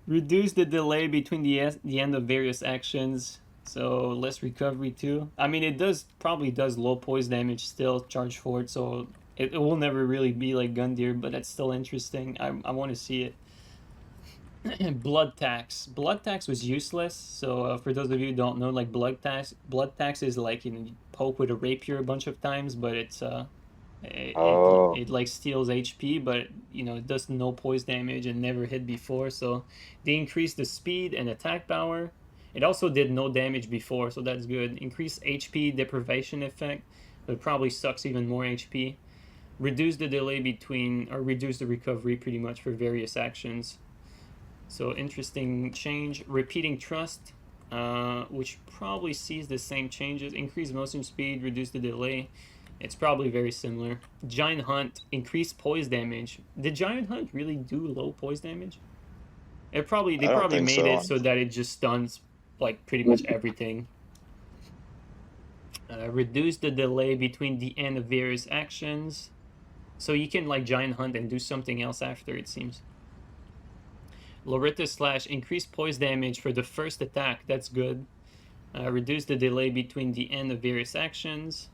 Reduce the delay between the end of various actions. So less recovery too. I mean, it probably does low poise damage still, Charge Fort, so It will never really be like Gundyr, but it's still interesting. I want to see it. Blood tax. Blood tax was useless. So for those of you who don't know, like blood tax is like, you know, you poke with a rapier a bunch of times, but Oh, it like steals HP, but you know it does no poise damage and never hit before. So they increased the speed and attack power. It also did no damage before, so that's good. Increased HP deprivation effect, but probably sucks even more HP. Reduce the delay between, or reduce the recovery pretty much for various actions. So interesting change. Repeating trust, which probably sees the same changes. Increase motion speed, reduce the delay. It's probably very similar. Giant Hunt, increase poise damage. Did Giant Hunt really do low poise damage? They I don't probably think made so. it so that it just stuns like pretty much everything. Reduce the delay between the end of various actions. So you can like Giant Hunt and do something else after, it seems. Loretta Slash, increase poise damage for the first attack. That's good. Reduce the delay between the end of various actions.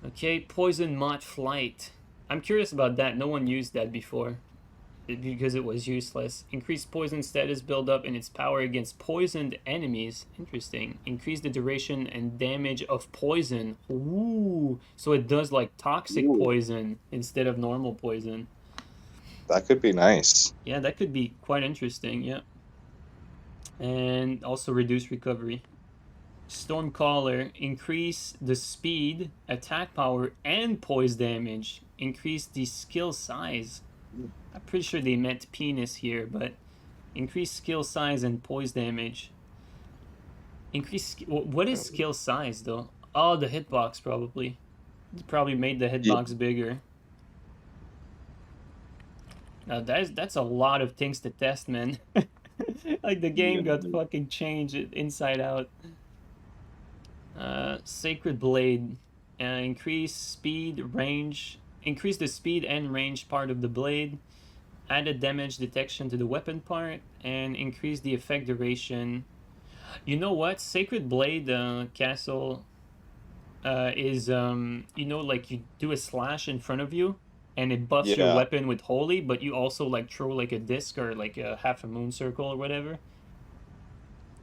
Okay, Poison Mott Flight. I'm curious about that. No one used that before because it was useless. Increase poison status buildup and its power against poisoned enemies. Interesting. Increase the duration and damage of poison. Ooh, so it does like toxic Ooh. poison instead of normal poison. That could be nice. Yeah, that could be quite interesting. Yeah. And also reduce recovery. Stormcaller, increase the speed, attack power, and poise damage. Increase the skill size. I'm pretty sure they meant penis here, but increase skill size and poise damage. Increase. What is skill size though? Oh, the hitbox probably. It probably made the Yeah. hitbox bigger. Now that's a lot of things to test, man. Like the game got fucking changed inside out. Sacred Blade, increase speed, range, increase the speed and range part of the blade, added damage detection to the weapon part, and increase the effect duration. You know what? Sacred Blade Castle is, you know, like you do a slash in front of you, and it buffs your Yeah. weapon with holy, but you also like throw like a disc or like a half a moon circle or whatever.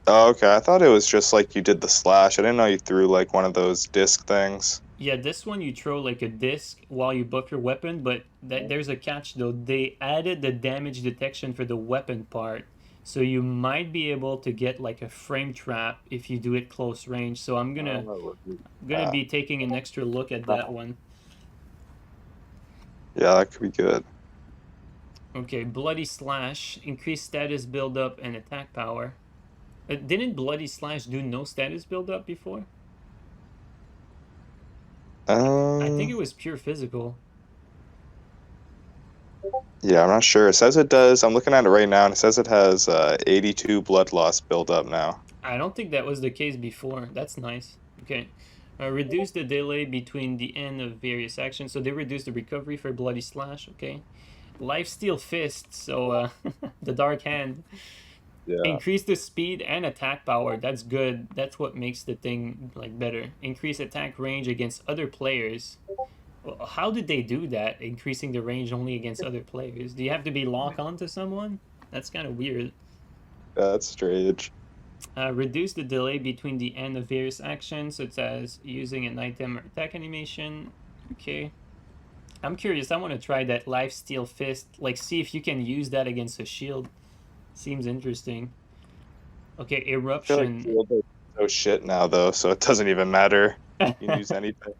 Oh, okay. I thought it was just like you did the slash. I didn't know you threw like one of those disc things. Yeah, this one you throw like a disc while you buff your weapon, but there's a catch though. They added the damage detection for the weapon part, so you might be able to get like a frame trap if you do it close range. So I'm gonna be taking an extra look at that one. Yeah, that could be good. Okay, Bloody Slash, increase status buildup and attack power. Didn't Bloody Slash do no status buildup before? I think it was pure physical. Yeah, I'm not sure. It says it does. I'm looking at it right now, and it says it has 82 blood loss build up now. I don't think that was the case before. That's nice. Okay. Reduce the delay between the end of various actions. So they reduce the recovery for Bloody Slash. Okay. Lifesteal Fist. So the Dark Hand. Yeah. Increase the speed and attack power. That's good. That's what makes the thing like better. Increase attack range against other players. Well, how did they do that? Increasing the range only against other players. Do you have to be locked onto someone? That's kind of weird. That's strange. Reduce the delay between the end of various actions, such as using an item or attack animation. Okay. I'm curious. I want to try that Lifesteal Fist. Like, see if you can use that against a shield. Seems interesting. Okay, I feel Eruption. like Field is so shit now, though, so it doesn't even matter. You can use anything.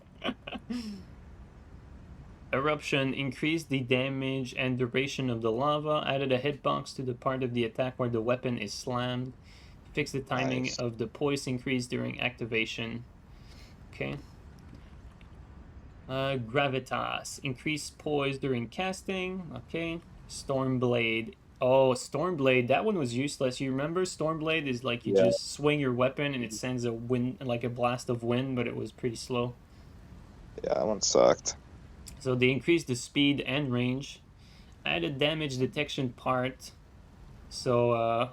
Eruption, increase the damage and duration of the lava. Added a hitbox to the part of the attack where the weapon is slammed. Fix the timing Nice. of the poise increase during activation. Okay. Gravitas, increase poise during casting. Okay. Stormblade. Oh, Stormblade. That one was useless. You remember Stormblade is like you just swing your weapon and it sends a wind, like a blast of wind, but it was pretty slow. Yeah, that one sucked. So they increased the speed and range. Added damage detection part. So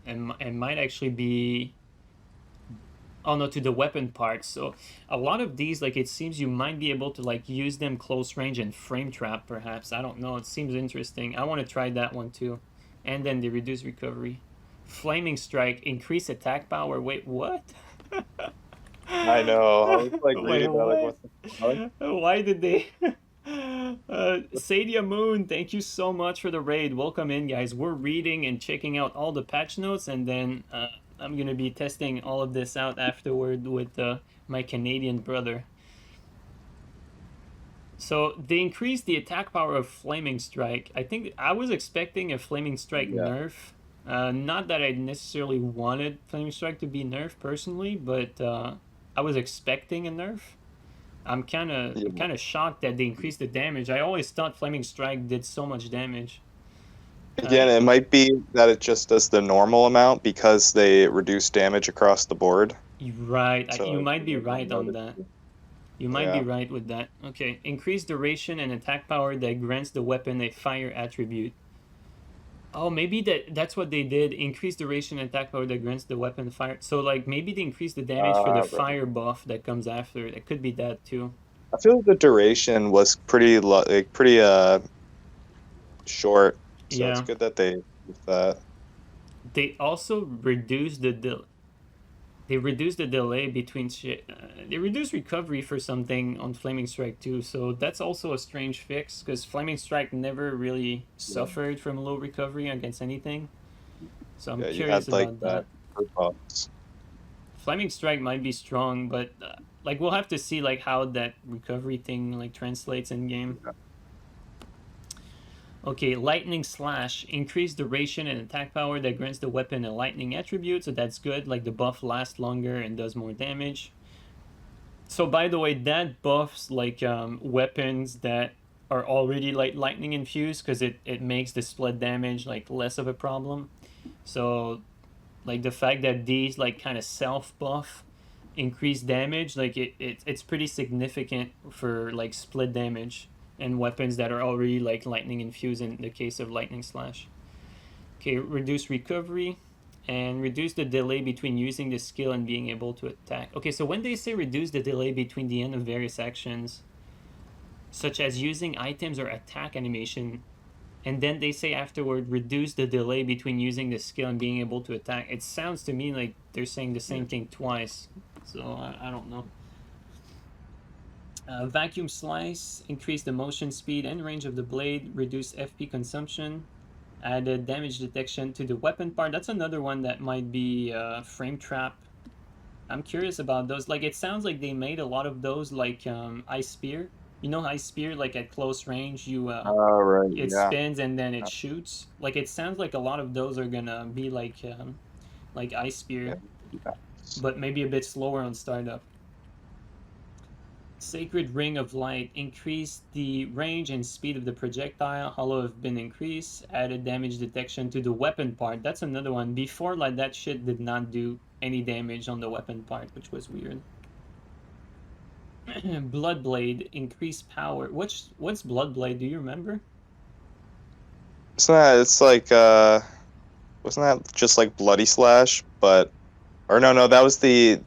it might actually be Oh no, to the weapon part. So a lot of these, like it seems you might be able to like use them close range and frame trap perhaps. I don't know. It seems interesting. I want to try that one too. And then the reduce recovery. Flaming strike, increase attack power. Wait, what? I know. I was like Wait, reading that, like, what? what the fuck? Why did they? Sadia Moon, thank you so much for the raid. Welcome in, guys. We're reading and checking out all the patch notes, and then I'm gonna be testing all of this out afterward with my Canadian brother. So they increased the attack power of Flaming Strike. I think I was expecting a Flaming Strike nerf. Not that I necessarily wanted Flaming Strike to be nerfed personally, but I was expecting a nerf. I'm kind of shocked that they increased the damage. I always thought Flaming Strike did so much damage. Again, it might be that it just does the normal amount because they reduce damage across the board. Right, So you might be right on that. You might be Yeah. right with that. Okay, increase duration and attack power that grants the weapon a fire attribute. Oh, maybe that's what they did. Increase duration and attack power that grants the weapon fire. So like maybe they increased the damage for the Right. fire buff that comes after. It could be that too. I feel like the duration was pretty short. So it's Yeah. good that they did that. They also reduced the delay between they reduced recovery for something on Flaming Strike too, so that's also a strange fix because Flaming Strike never really suffered from low recovery against anything. So I'm curious about that. Flaming Strike might be strong, but like we'll have to see like how that recovery thing like translates in game. Yeah. Okay, Lightning Slash. Increase duration and attack power that grants the weapon a lightning attribute, so that's good. Like the buff lasts longer and does more damage. So by the way, that buffs like weapons that are already like lightning infused because it makes the split damage like less of a problem. So like the fact that these like kind of self buff increase damage, like it's pretty significant for like split damage and weapons that are already like lightning infused in the case of Lightning Slash. Okay, reduce recovery and reduce the delay between using the skill and being able to attack. Okay, so when they say reduce the delay between the end of various actions, such as using items or attack animation, and then they say afterward reduce the delay between using the skill and being able to attack, it sounds to me like they're saying the same thing twice. So I don't know. Vacuum Slice, increase the motion speed and range of the blade, reduce FP consumption, added damage detection to the weapon part. That's another one that might be frame trap. I'm curious about those. Like it sounds like they made a lot of those like Ice Spear. You know Ice Spear, like at close range you Right. it Yeah. spins and then it shoots. Like it sounds like a lot of those are gonna be like Ice Spear, but maybe a bit slower on startup. Sacred Ring of Light, increase the range and speed of the projectile. Hollow have been increased. Added damage detection to the weapon part. That's another one. Before, like that shit did not do any damage on the weapon part, which was weird. Bloodblade, increase power. What's Bloodblade? Do you remember? Isn't that, it's like wasn't that just like Bloody Slash, but or no, that was the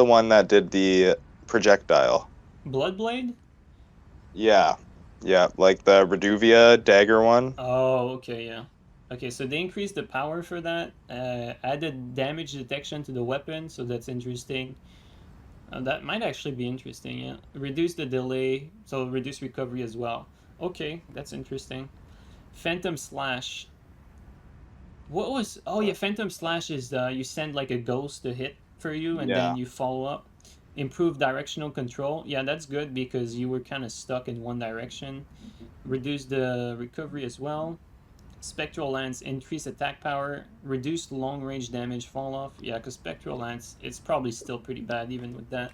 one that did the projectile. Bloodblade? Yeah, like the Reduvia dagger one. Oh, okay, yeah. Okay, so they increased the power for that. Added damage detection to the weapon, so that's interesting. That might actually be interesting, yeah. Reduce the delay, so reduce recovery as well. Okay, that's interesting. Phantom Slash. What was... Oh, yeah, Phantom Slash is you send like a ghost to hit for you, and then you follow up. Improve directional control. Yeah, that's good because you were kind of stuck in one direction. Reduce the recovery as well. Spectral Lance, increase attack power. Reduce long range damage fall off. Yeah, because Spectral Lance, it's probably still pretty bad even with that.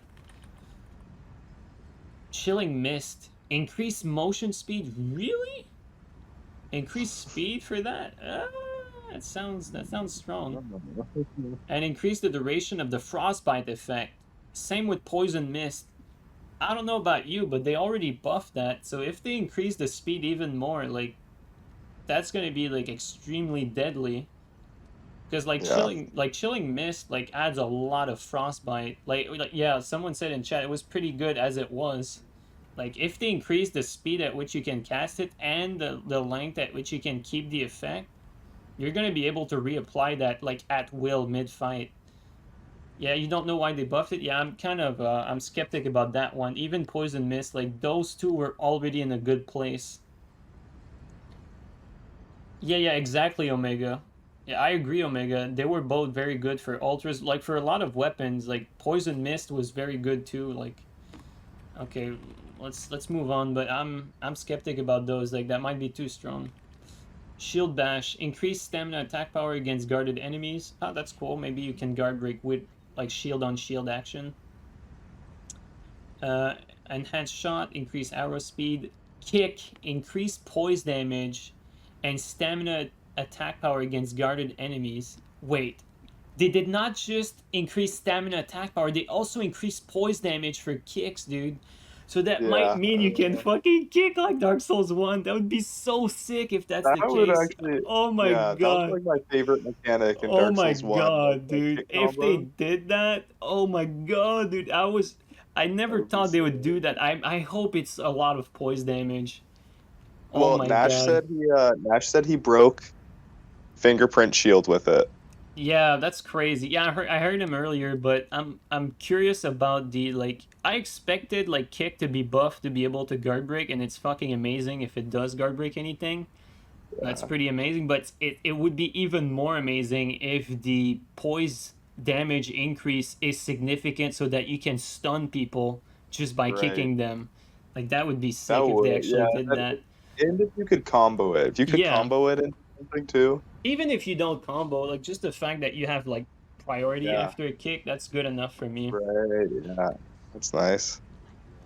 Chilling Mist, increase motion speed. Really? Increase speed for that? That sounds strong. And increase the duration of the frostbite effect. Same with Poison Mist. I don't know about you, but they already buffed that. So if they increase the speed even more, like that's gonna be like extremely deadly. Because like Yeah. chilling mist like adds a lot of frostbite. Like yeah, someone said in chat it was pretty good as it was. Like if they increase the speed at which you can cast it and the length at which you can keep the effect, you're gonna be able to reapply that like at will mid fight. Yeah, you don't know why they buffed it. Yeah, I'm kind of I'm skeptic about that one. Even Poison Mist, like those two were already in a good place. Yeah, exactly, Omega. Yeah, I agree, Omega. They were both very good for ultras. Like for a lot of weapons, like Poison Mist was very good too. Like, okay, let's move on. But I'm skeptic about those. Like that might be too strong. Shield Bash, increased stamina attack power against guarded enemies. Oh, that's cool. Maybe you can guard break with like shield on shield action. Enhanced shot, increase arrow speed. Kick, increase poise damage, and stamina attack power against guarded enemies. Wait, they did not just increase stamina attack power, they also increased poise damage for kicks, dude. So that might Yeah. mean you can fucking kick like Dark Souls 1. That would be so sick if that's That the would case. actually, Oh my yeah, that was god. like my favorite mechanic in Oh Dark my Souls 1, like god, dude. kick If they combos. did that, oh my god, dude. I That never would be thought they would sick. do that. I hope it's a lot of poise damage. Oh Well, my god. Nash said he broke fingerprint shield with it. Yeah, that's crazy. Yeah, I heard him earlier, but I'm curious about the like I expected like kick to be buffed to be able to guard break, and it's fucking amazing if it does guard break anything. That's Yeah. pretty amazing, but it would be even more amazing if the poise damage increase is significant so that you can stun people just by Right. kicking them. Like that would be That sick if they would, actually yeah. did that. And if you could combo it, if you could Yeah, combo it into something too. even if you don't combo, like just the fact that you have like priority Yeah. after a kick, that's good enough for me. Right. Yeah. That's nice.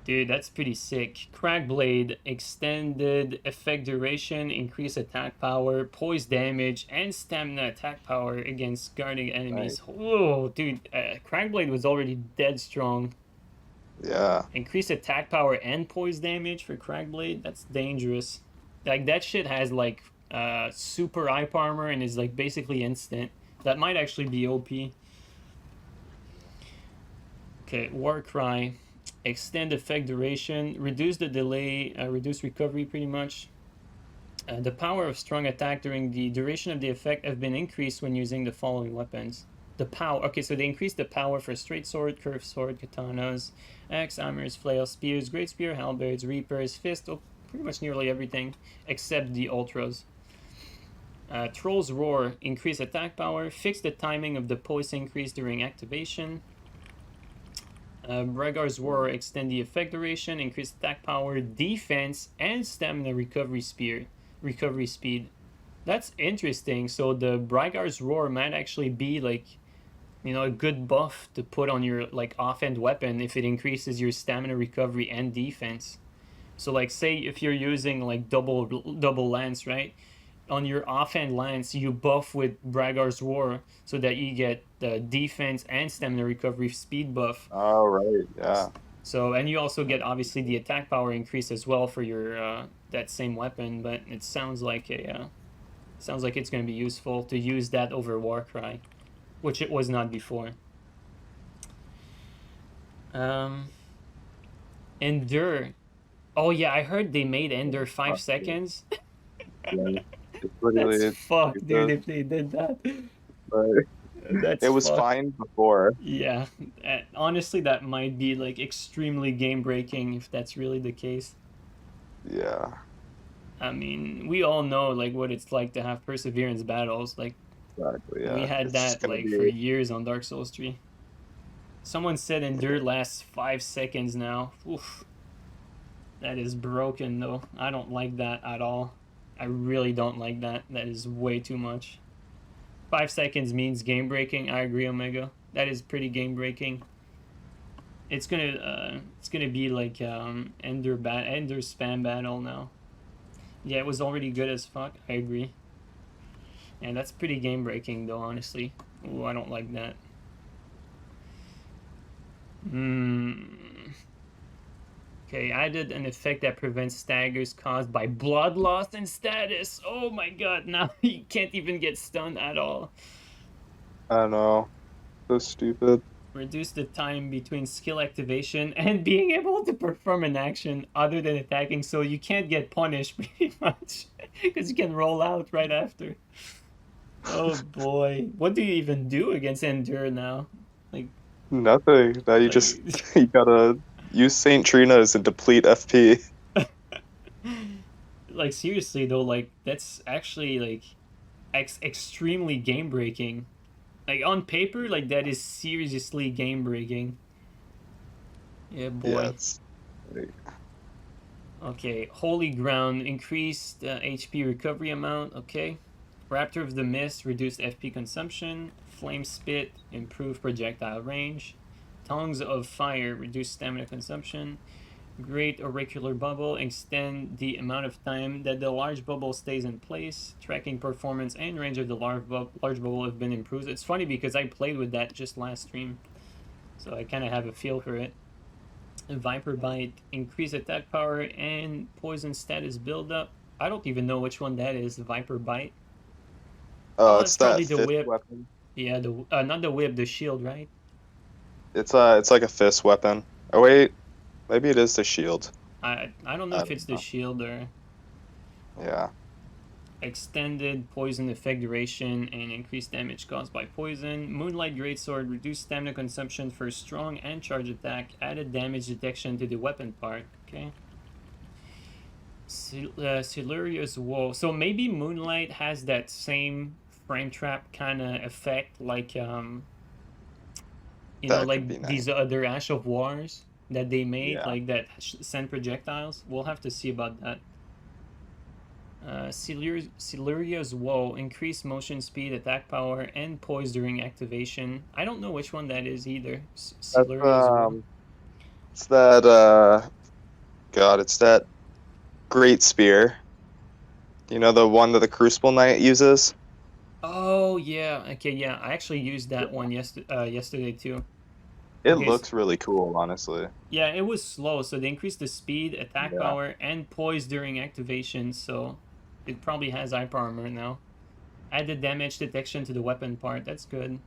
Dude, that's pretty sick. Crackblade, extended effect duration, increased attack power, poise damage, and stamina attack power against guarding Nice. enemies. Whoa, dude, Crackblade was already dead strong. Yeah. Increased attack power and poise damage for Crackblade? That's dangerous. Like, that shit has, like, super eye armor and is, like, basically instant. That might actually be OP. Okay, Warcry. Extend effect duration, reduce the delay, reduce recovery pretty much. The power of strong attack during the duration of the effect have been increased when using the following weapons. The power, okay, so they increased the power for straight sword, curved sword, katanas, axe, hammers, flails, spears, great spear, halberds, reapers, fist, oh, pretty much nearly everything except the ultras. Troll's Roar, increase attack power, fix the timing of the poise increase during activation. Bragar's War, extend the effect duration, increase attack power, defense, and stamina recovery speed. That's interesting. So the Bragar's Roar might actually be like, you know, a good buff to put on your like offhand weapon if it increases your stamina recovery and defense. So like say if you're using like double lance, right? On your offhand lance, you buff with Bragar's War so that you get the defense and stamina recovery speed buff. Oh, right. Yeah. So and you also get obviously the attack power increase as well for your that same weapon. But it sounds like it's going to be useful to use that over Warcry, which it was not before. Endure. Oh yeah, I heard they made Endure 5 seconds. Yeah. That's fucked, dude. Ridiculous. If they did that, But that's it was fucked. fine before. Yeah, honestly, that might be like extremely game breaking if that's really the case. Yeah. I mean, we all know like what it's like to have perseverance battles. Like Exactly. we Yeah. had It's just that gonna like for be. years on Dark Souls 3. Someone said Endure lasts 5 seconds now. Oof, that is broken though. I don't like that at all. I really don't like that. That is way too much. 5 seconds means game breaking. I agree, Omega. That is pretty game breaking. It's gonna be like Ender spam battle now. Yeah, it was already good as fuck. I agree. And that's pretty game breaking though, honestly. Ooh, I don't like that. Okay, added an effect that prevents staggers caused by blood loss and status. Oh my god, now you can't even get stunned at all. I know. So stupid. Reduce the time between skill activation and being able to perform an action other than attacking, so you can't get punished pretty much because you can roll out right after. Oh boy, what do you even do against Endure now? Like, Nothing. Now you just like, you gotta use Saint Trinas and deplete FP. like seriously though, like that's actually like extremely game breaking. Like on paper, like that is seriously game breaking. Yeah, Yeah, boy. it's like, Okay, Holy Ground, increased HP recovery amount, okay. Raptor of the Mist, reduced FP consumption. Flame Spit, improved projectile range. Tongues of Fire, reduced stamina consumption. Great Auricular Bubble, extend the amount of time that the large bubble stays in place. Tracking performance and range of the large bubble have been improved. It's funny because I played with that just last stream, so I kind of have a feel for it. Viper Bite, increase attack power and poison status buildup. I don't even know which one that is. Viper Bite. Oh, it's that's probably that the fifth whip. weapon. Yeah, the not the whip, the shield, right? It's like a fist weapon. Oh wait, maybe it is the shield. I don't know I if don't it's the know. shield or Yeah. extended poison effect duration and increased damage caused by poison. Moonlight Greatsword, reduced stamina consumption for strong and charge attack. Added damage detection to the weapon part. Okay. Siluria's Woe. So maybe Moonlight has that same frame trap kind of effect, like That could be like nice. these other Ash of Wars that they made, Yeah. like that send projectiles. We'll have to see about that. Siluria's Woe, increased motion speed, attack power, and poise during activation. I don't know which one that is either. That's Siluria's Woe. it's that God, it's that great spear. You know, the one that the Crucible Knight uses? Oh yeah, okay, yeah. I actually used that one yesterday too. It Okay, looks really cool, honestly. yeah, it was slow, so they increased the speed, attack Yeah. power, and poise during activation, so it probably has hyper armor now. Added damage detection to the weapon part, that's good.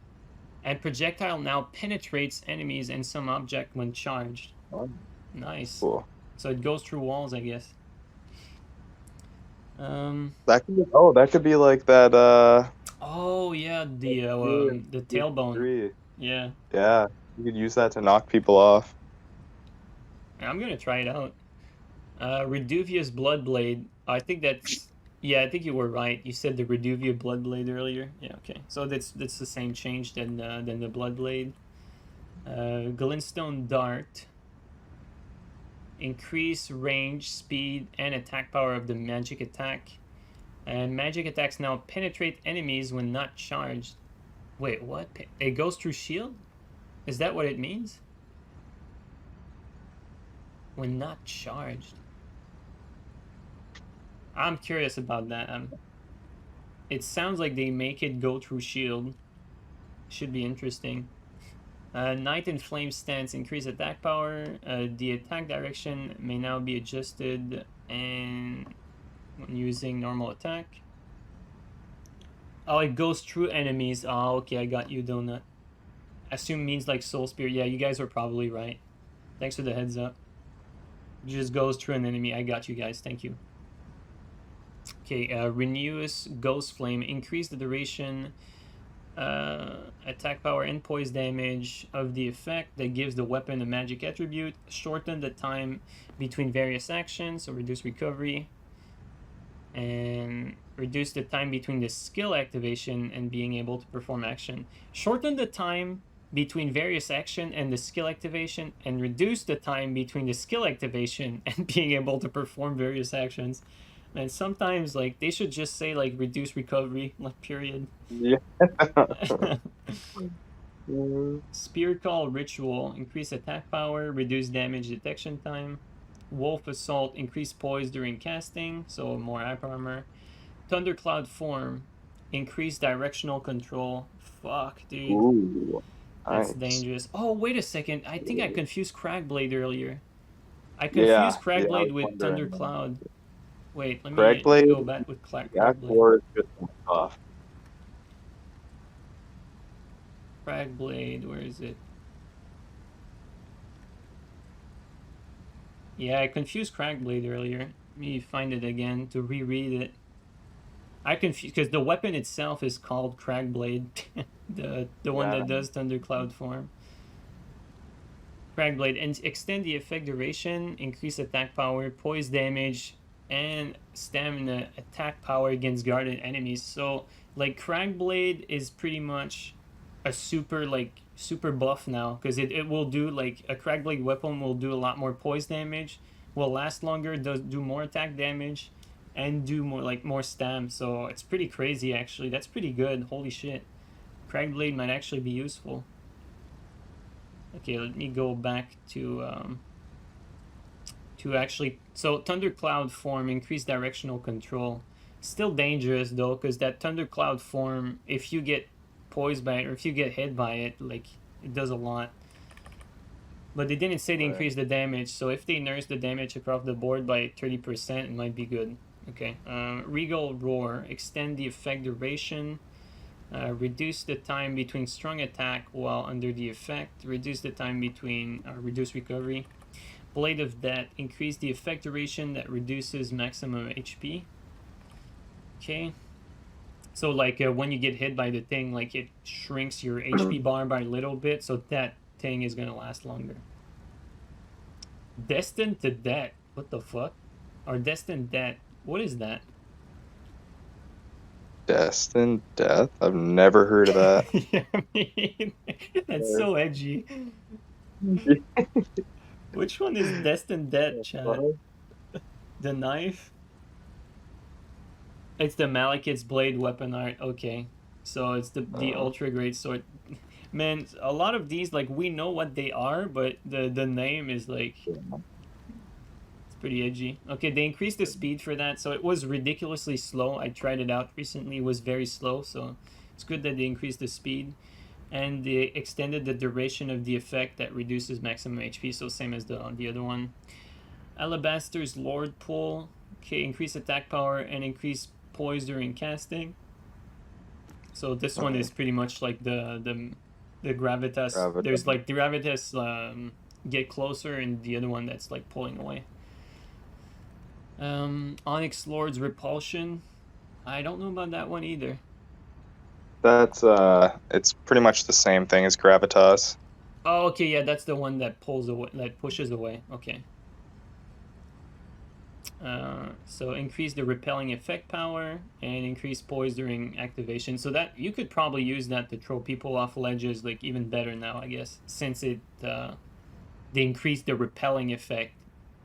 And projectile now penetrates enemies and some object when charged. Oh, Nice. cool. So it goes through walls, I guess. That could be like that Oh yeah, the tailbone. three. Yeah. Yeah. You could use that to knock people off. I'm gonna try it out. Reduvia's Bloodblade. I think that's yeah. I think you were right. You said the Reduvia Bloodblade earlier. Yeah. Okay. So that's the same change than the Bloodblade. Glintstone Dart. Increase range, speed, and attack power of the magic attack. And magic attacks now penetrate enemies when not charged. Wait, what? It goes through shield? Is that what it means? When not charged. I'm curious about that. It sounds like they make it go through shield. Should be interesting. Night and Flame stance, increase attack power. The attack direction may now be adjusted and when using normal attack. Oh, it goes through enemies. Oh, okay, I got you, Donut. Assume means like Soul Spear. Yeah, you guys are probably right. Thanks for the heads up. It just goes through an enemy. I got you guys. Thank you. Okay, Renewous Ghost Flame. Increase the duration, attack power, and poise damage of the effect that gives the weapon a magic attribute. Shorten the time between various actions, so reduce recovery. And reduce the time between the skill activation and being able to perform action. Shorten the time between various action and the skill activation, and reduce the time between the skill activation and being able to perform various actions. And sometimes like they should just say like reduce recovery, like period. Yeah. Spear Call Ritual, increase attack power, reduce damage detection time. Wolf Assault, increase poise during casting, so more hyper armor. Thundercloud Form, increase directional control. Fuck, dude. Ooh. That's Nice. dangerous. Oh, wait a second. I think I confused Cragblade earlier. I confused Cragblade with Thundercloud. Wait, let me go back with Cragblade. Or is just tough. Cragblade, where is it? Yeah, I confused Cragblade earlier. Let me find it again to reread it. I confused because the weapon itself is called Cragblade, the one that does Thundercloud form. Cragblade, and extend the effect duration, increase attack power, poise damage, and stamina attack power against guarded enemies. So like Cragblade is pretty much a super buff now, because it will do like a Cragblade weapon will do a lot more poise damage, will last longer, do more attack damage, and do more stam. So it's pretty crazy actually. That's pretty good. Holy shit. Cragblade might actually be useful. Okay, let me go back to actually. So Thundercloud form, increased directional control. Still dangerous though, because that Thundercloud form, if you get poised by it or if you get hit by it, like it does a lot. But they didn't say they increase the damage, so if they nerf the damage across the board by 30%, it might be good. Okay, Regal Roar, extend the effect duration. Reduce the time between strong attack while under the effect. Reduce the time between reduce recovery. Blade of Death, increase the effect duration that reduces maximum HP. Okay. So like when you get hit by the thing, like it shrinks your HP bar by a little bit, so that thing is gonna last longer. Destined to Death. What the fuck? Or Destined Death. What is that? Destined Death? I've never heard of that. Yeah, I mean, that's so edgy. Which one is Destined Death, chat? The knife? It's the Malekith's blade weapon art. Okay. So it's the ultra great sword. Man, a lot of these, like, we know what they are, but the name is like, it's pretty edgy. Okay, they increased the speed for that, so it was ridiculously slow. I tried it out recently. It was very slow, so it's good that they increased the speed. And they extended the duration of the effect that reduces maximum HP, so same as the other one. Alabaster's Lord Pull. Okay, increase attack power and increase poise during casting. So this one is pretty much like the gravitas. There's like the gravitas get closer, and the other one that's like pulling away. Onyx Lord's Repulsion. I don't know about that one either. That's it's pretty much the same thing as gravitas. Oh, okay, yeah, that's the one that pulls away, that pushes away. Okay. So increase the repelling effect power and increase poise during activation. So that you could probably use that to throw people off ledges like even better now, I guess, since it they increased the repelling effect.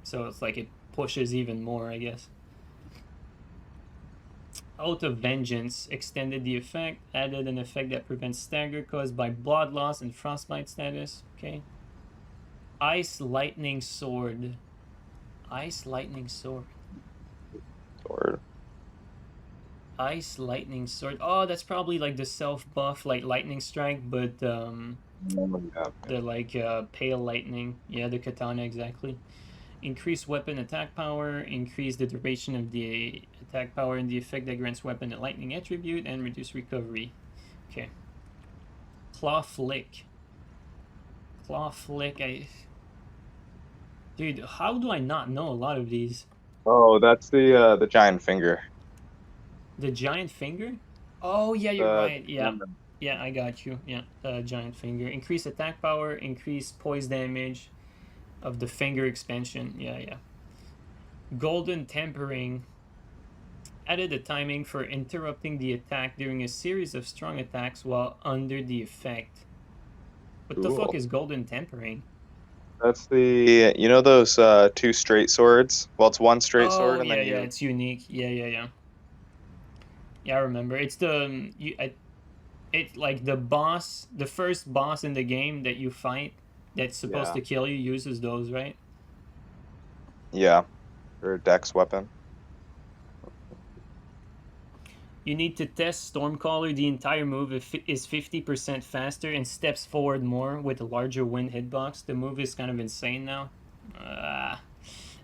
So it's like it pushes even more, I guess. Oath of Vengeance extended the effect, added an effect that prevents stagger caused by blood loss and frostbite status. Okay. Ice Lightning Sword. Ice Lightning Sword. Ice Lightning Sword. Oh, that's probably like the self buff, like Lightning Strike, but the like Pale Lightning. Yeah, the katana, exactly. Increase weapon attack power, increase the duration of the attack power and the effect that grants weapon a lightning attribute, and reduce recovery. Okay. Claw Flick. Claw Flick, Dude, how do I not know a lot of these? Oh, that's the giant finger. The giant finger? Oh, yeah, you're right. Yeah. Yeah, I got you. Yeah, giant finger. Increase attack power, increase poise damage of the finger expansion. Yeah, yeah. Golden Tempering. Added a timing for interrupting the attack during a series of strong attacks while under the effect. What the fuck is Golden Tempering? That's the, you know those two straight swords? Well, it's one straight sword, and yeah, then yeah, it's unique. Yeah, yeah, yeah. Yeah, I remember. It's the it's like the boss, the first boss in the game that you fight that's supposed to kill you uses those, right? Yeah, or a dex weapon. You need to test Stormcaller. The entire move is 50% faster and steps forward more with a larger wind hitbox. The move is kind of insane now. I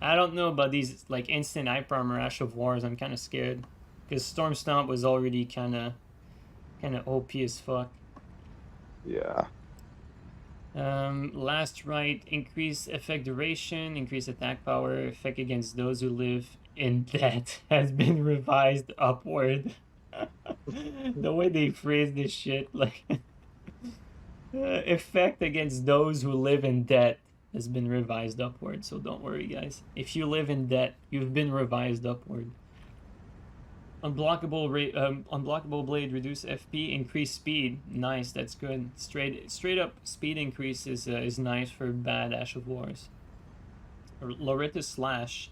don't know about these like instant hyper armor Ash of Wars. I'm kind of scared because Storm Stomp was already kind of OP as fuck. Yeah. Last right, increase effect duration, increase attack power, effect against those who live in debt has been revised upward. The way they phrase this shit, like effect against those who live in debt has been revised upward. So don't worry, guys. If you live in debt, you've been revised upward. Unblockable blade, reduce FP, increase speed. Nice, that's good. Straight up speed increase is nice for bad Ash of Wars. Loretta's slash,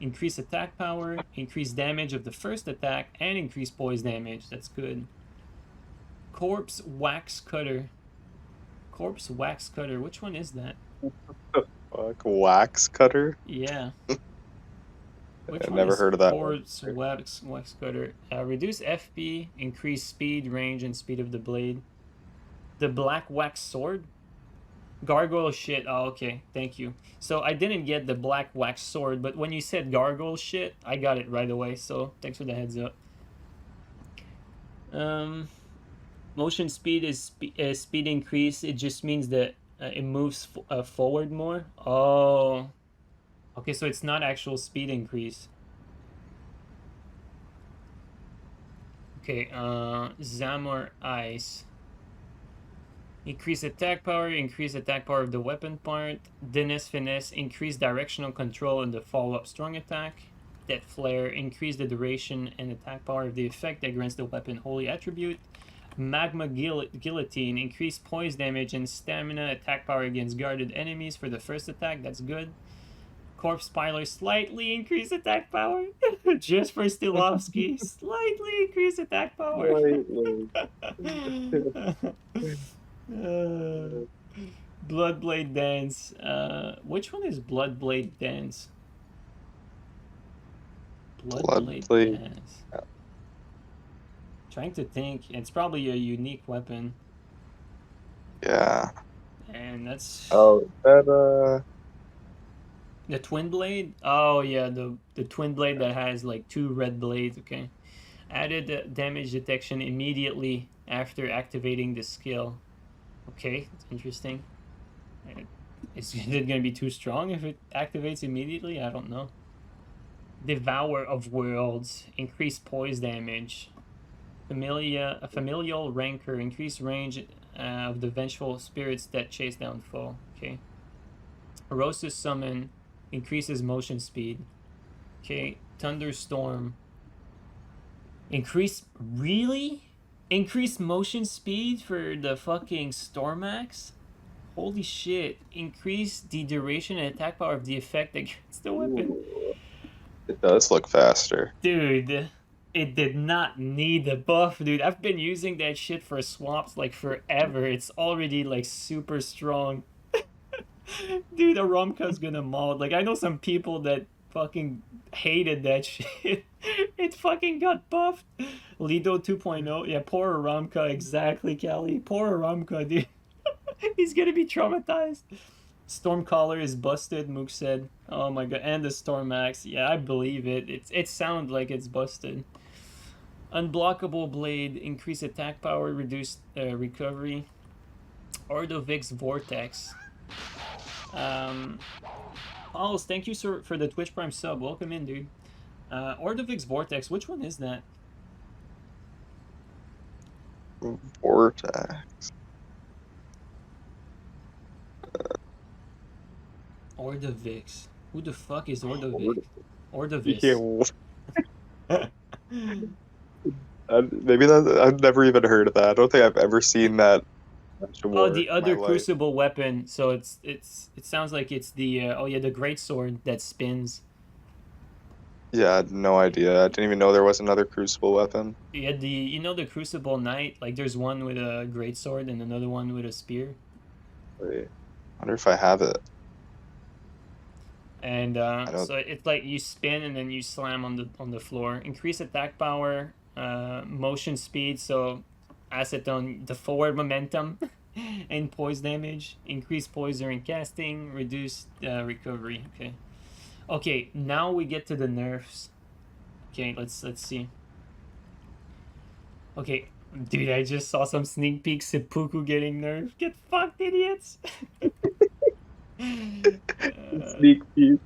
increase attack power, increase damage of the first attack, and increase poise damage. That's good. Corpse wax cutter. Corpse wax cutter. Which one is that? Fuck, wax cutter? Yeah. Which I've one never is heard of that Corpse wax cutter? Reduce FP, increase speed, range, and speed of the blade. The black wax sword? Gargoyle shit. Oh, okay. Thank you. So I didn't get the black wax sword, but when you said gargoyle shit, I got it right away. So thanks for the heads up. Motion speed is speed increase. It just means that it moves forward more. Oh. Okay, so it's not actual speed increase. Okay, Zamor Ice. Increase attack power of the weapon part. Dennis Finesse, increase directional control in the follow-up strong attack. Death Flare, increase the duration and attack power of the effect that grants the weapon holy attribute. Magma Guillotine, increase poise damage and stamina attack power against guarded enemies for the first attack. That's good. Corpse Piler, slightly increase attack power. Just for Stilovsky, slightly increase attack power. Bloodblade Dance. Which one is Bloodblade Dance? Bloodblade Dance. Trying to think. It's probably a unique weapon. Yeah. And that's... Oh, that, The twin blade? Oh, yeah, the twin blade that has, like, 2 red blades, okay. Added damage detection immediately after activating the skill. Okay, that's interesting. Is it going to be too strong if it activates immediately? I don't know. Devour of Worlds. Increase poise damage. Familial Rancor. Increase range of the vengeful spirits that chase down foe. Okay. Rosa's Summon. Increases motion speed. Okay. Thunderstorm. Really? Increase motion speed for the fucking Stormax? Holy shit. Increase the duration and attack power of the effect against the weapon. It does look faster. Dude, it did not need the buff, dude. I've been using that shit for swaps like forever. It's already like super strong. Dude, Aromka's gonna mod. Like, I know some people that fucking hated that shit. It fucking got buffed. Lido 2.0. Yeah, poor Aromka. Exactly, Callie. Poor Aromka, dude. He's gonna be traumatized. Stormcaller is busted, Mook said. Oh my god. And the Stormax. Yeah, I believe it. It sounds like it's busted. Unblockable Blade. Increase attack power. Reduce recovery. Ordovix Vortex. Pauls, thank you sir, for the Twitch Prime sub. Welcome in, dude. Ordovix Vortex. Which one is that? Vortex. Ordovix. Who the fuck is Ordovix? Ordovix. Yeah. Maybe that I've never even heard of that. I don't think I've ever seen that. Oh, the other crucible weapon. So it sounds like it's the the great sword that spins. Yeah, I had no idea. I didn't even know there was another crucible weapon. Yeah, the crucible knight. Like, there's one with a great sword and another one with a spear. Wait, I wonder if I have it. And so it's like you spin and then you slam on the floor. Increase attack power, motion speed. So acetone, the forward momentum, and poise damage. Increase poise during casting. Reduce recovery. Okay. Okay. Now we get to the nerfs. Okay. Let's see. Okay. Dude, I just saw some sneak peek seppuku getting nerfed. Get fucked, idiots! Sneak peek.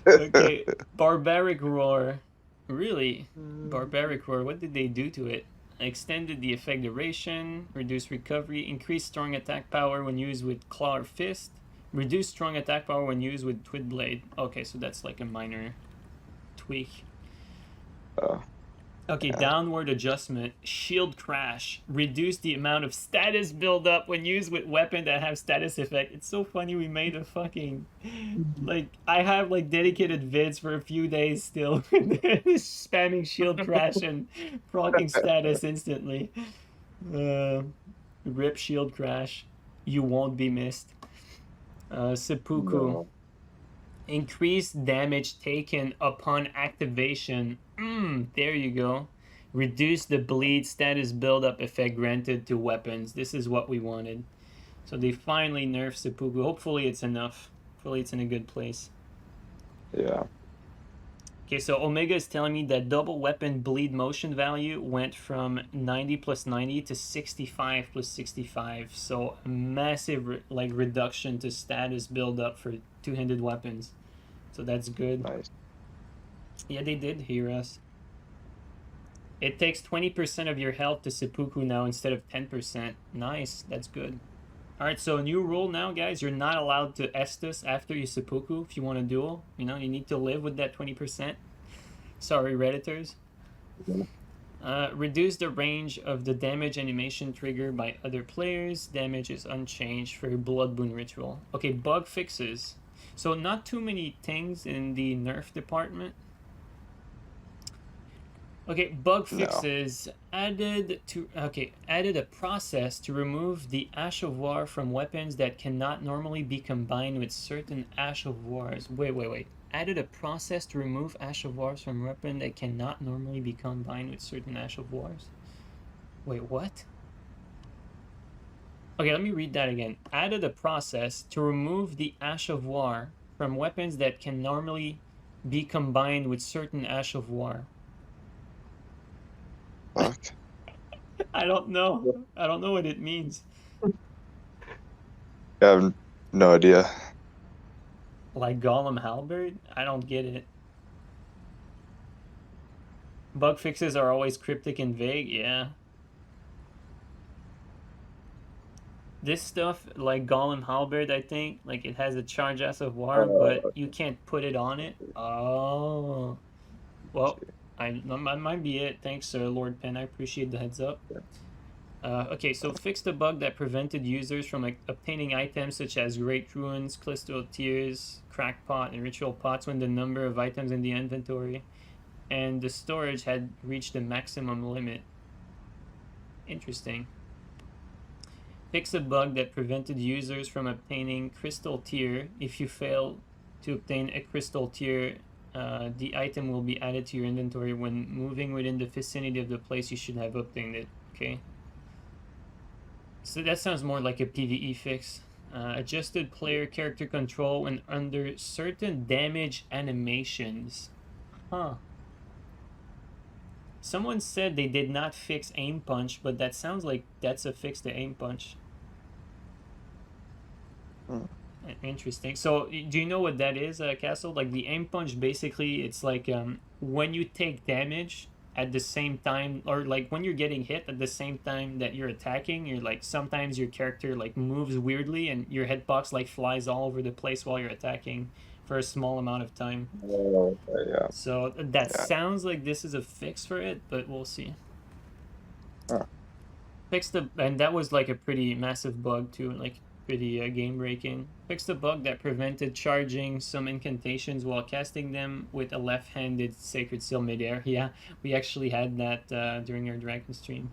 Okay, Barbaric Roar. Really? Barbaric Roar, what did they do to it? Extended the effect duration, reduced recovery, increased strong attack power when used with Claw or Fist, reduced strong attack power when used with Twin Blade. Okay, so that's like a minor tweak. Okay, Yeah. downward adjustment, shield crash, reduce the amount of status buildup when used with weapon that have status effect. It's so funny we made a fucking, like, I have like dedicated vids for a few days still, spamming shield crash and proccing status instantly. Rip shield crash, you won't be missed. Seppuku. No. Increased damage taken upon activation. There you go. Reduce the bleed status buildup effect granted to weapons. This is what we wanted. So they finally nerfed Seppuku. Hopefully it's enough. Hopefully it's in a good place. Yeah. Okay, so Omega is telling me that double weapon bleed motion value went from 90 plus 90 to 65 plus 65. So a massive like reduction to status buildup for two-handed weapons. So that's good. Nice. Yeah, they did hear us. It takes 20% of your health to seppuku now instead of 10%. Nice, that's good. Alright, so new rule now, guys. You're not allowed to Estus after you seppuku if you want to duel. You know, you need to live with that 20%. Sorry, Redditors. Reduce the range of the damage animation trigger by other players. Damage is unchanged for Blood Boon Ritual. Okay, bug fixes. So not too many things in the nerf department. Okay, bug fixes added a process to remove the Ash of War from weapons that cannot normally be combined with certain Ash of Wars. Wait. Added a process to remove Ash of Wars from weapons that cannot normally be combined with certain Ash of Wars. Wait, what? Okay, let me read that again. Added a process to remove the Ash of War from weapons that can normally be combined with certain Ash of War. Fuck. I don't know. I don't know what it means. I have no idea. Like Golem Halberd? I don't get it. Bug fixes are always cryptic and vague, yeah. This stuff, like Golem Halberd, I think, like it has a charge ass of war, but you can't put it on it. Oh. Well, that might be it. Thanks, Lord Pen. I appreciate the heads up. Okay, so fix the bug that prevented users from obtaining items such as Great Ruins, Crystal Tears, Crackpot, and Ritual Pots when the number of items in the inventory and the storage had reached the maximum limit. Interesting. Fix a bug that prevented users from obtaining Crystal Tier. If you fail to obtain a Crystal Tier, the item will be added to your inventory when moving within the vicinity of the place you should have obtained it. Okay. So that sounds more like a PvE fix. Adjusted player character control when under certain damage animations. Huh. Someone said they did not fix aim punch, but that sounds like that's a fix to aim punch. Interesting. So do you know what that is, Castle? Like the aim punch, basically it's like when you take damage at the same time, or like when you're getting hit at the same time that you're attacking, you're like, sometimes your character like moves weirdly and your hitbox like flies all over the place while you're attacking for a small amount of time. Oh, yeah. So that sounds like this is a fix for it, but we'll see. Fix the, and that was like a pretty massive bug too, like pretty game breaking. Fix the bug that prevented charging some incantations while casting them with a left-handed Sacred Seal midair. Yeah, we actually had that during our Dragon stream.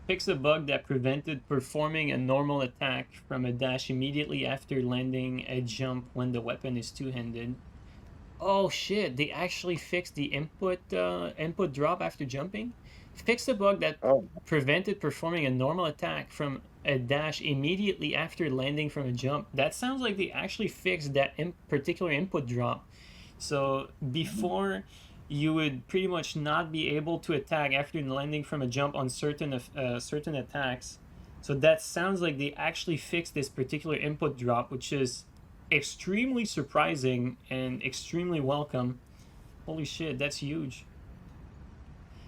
Fix a bug that prevented performing a normal attack from a dash immediately after landing a jump when the weapon is two-handed. Oh shit, they actually fixed the input drop after jumping? Fix a bug that prevented performing a normal attack from a dash immediately after landing from a jump. That sounds like they actually fixed that particular input drop. So before you would pretty much not be able to attack after landing from a jump on certain attacks. So that sounds like they actually fixed this particular input drop, which is extremely surprising and extremely welcome. Holy shit, that's huge.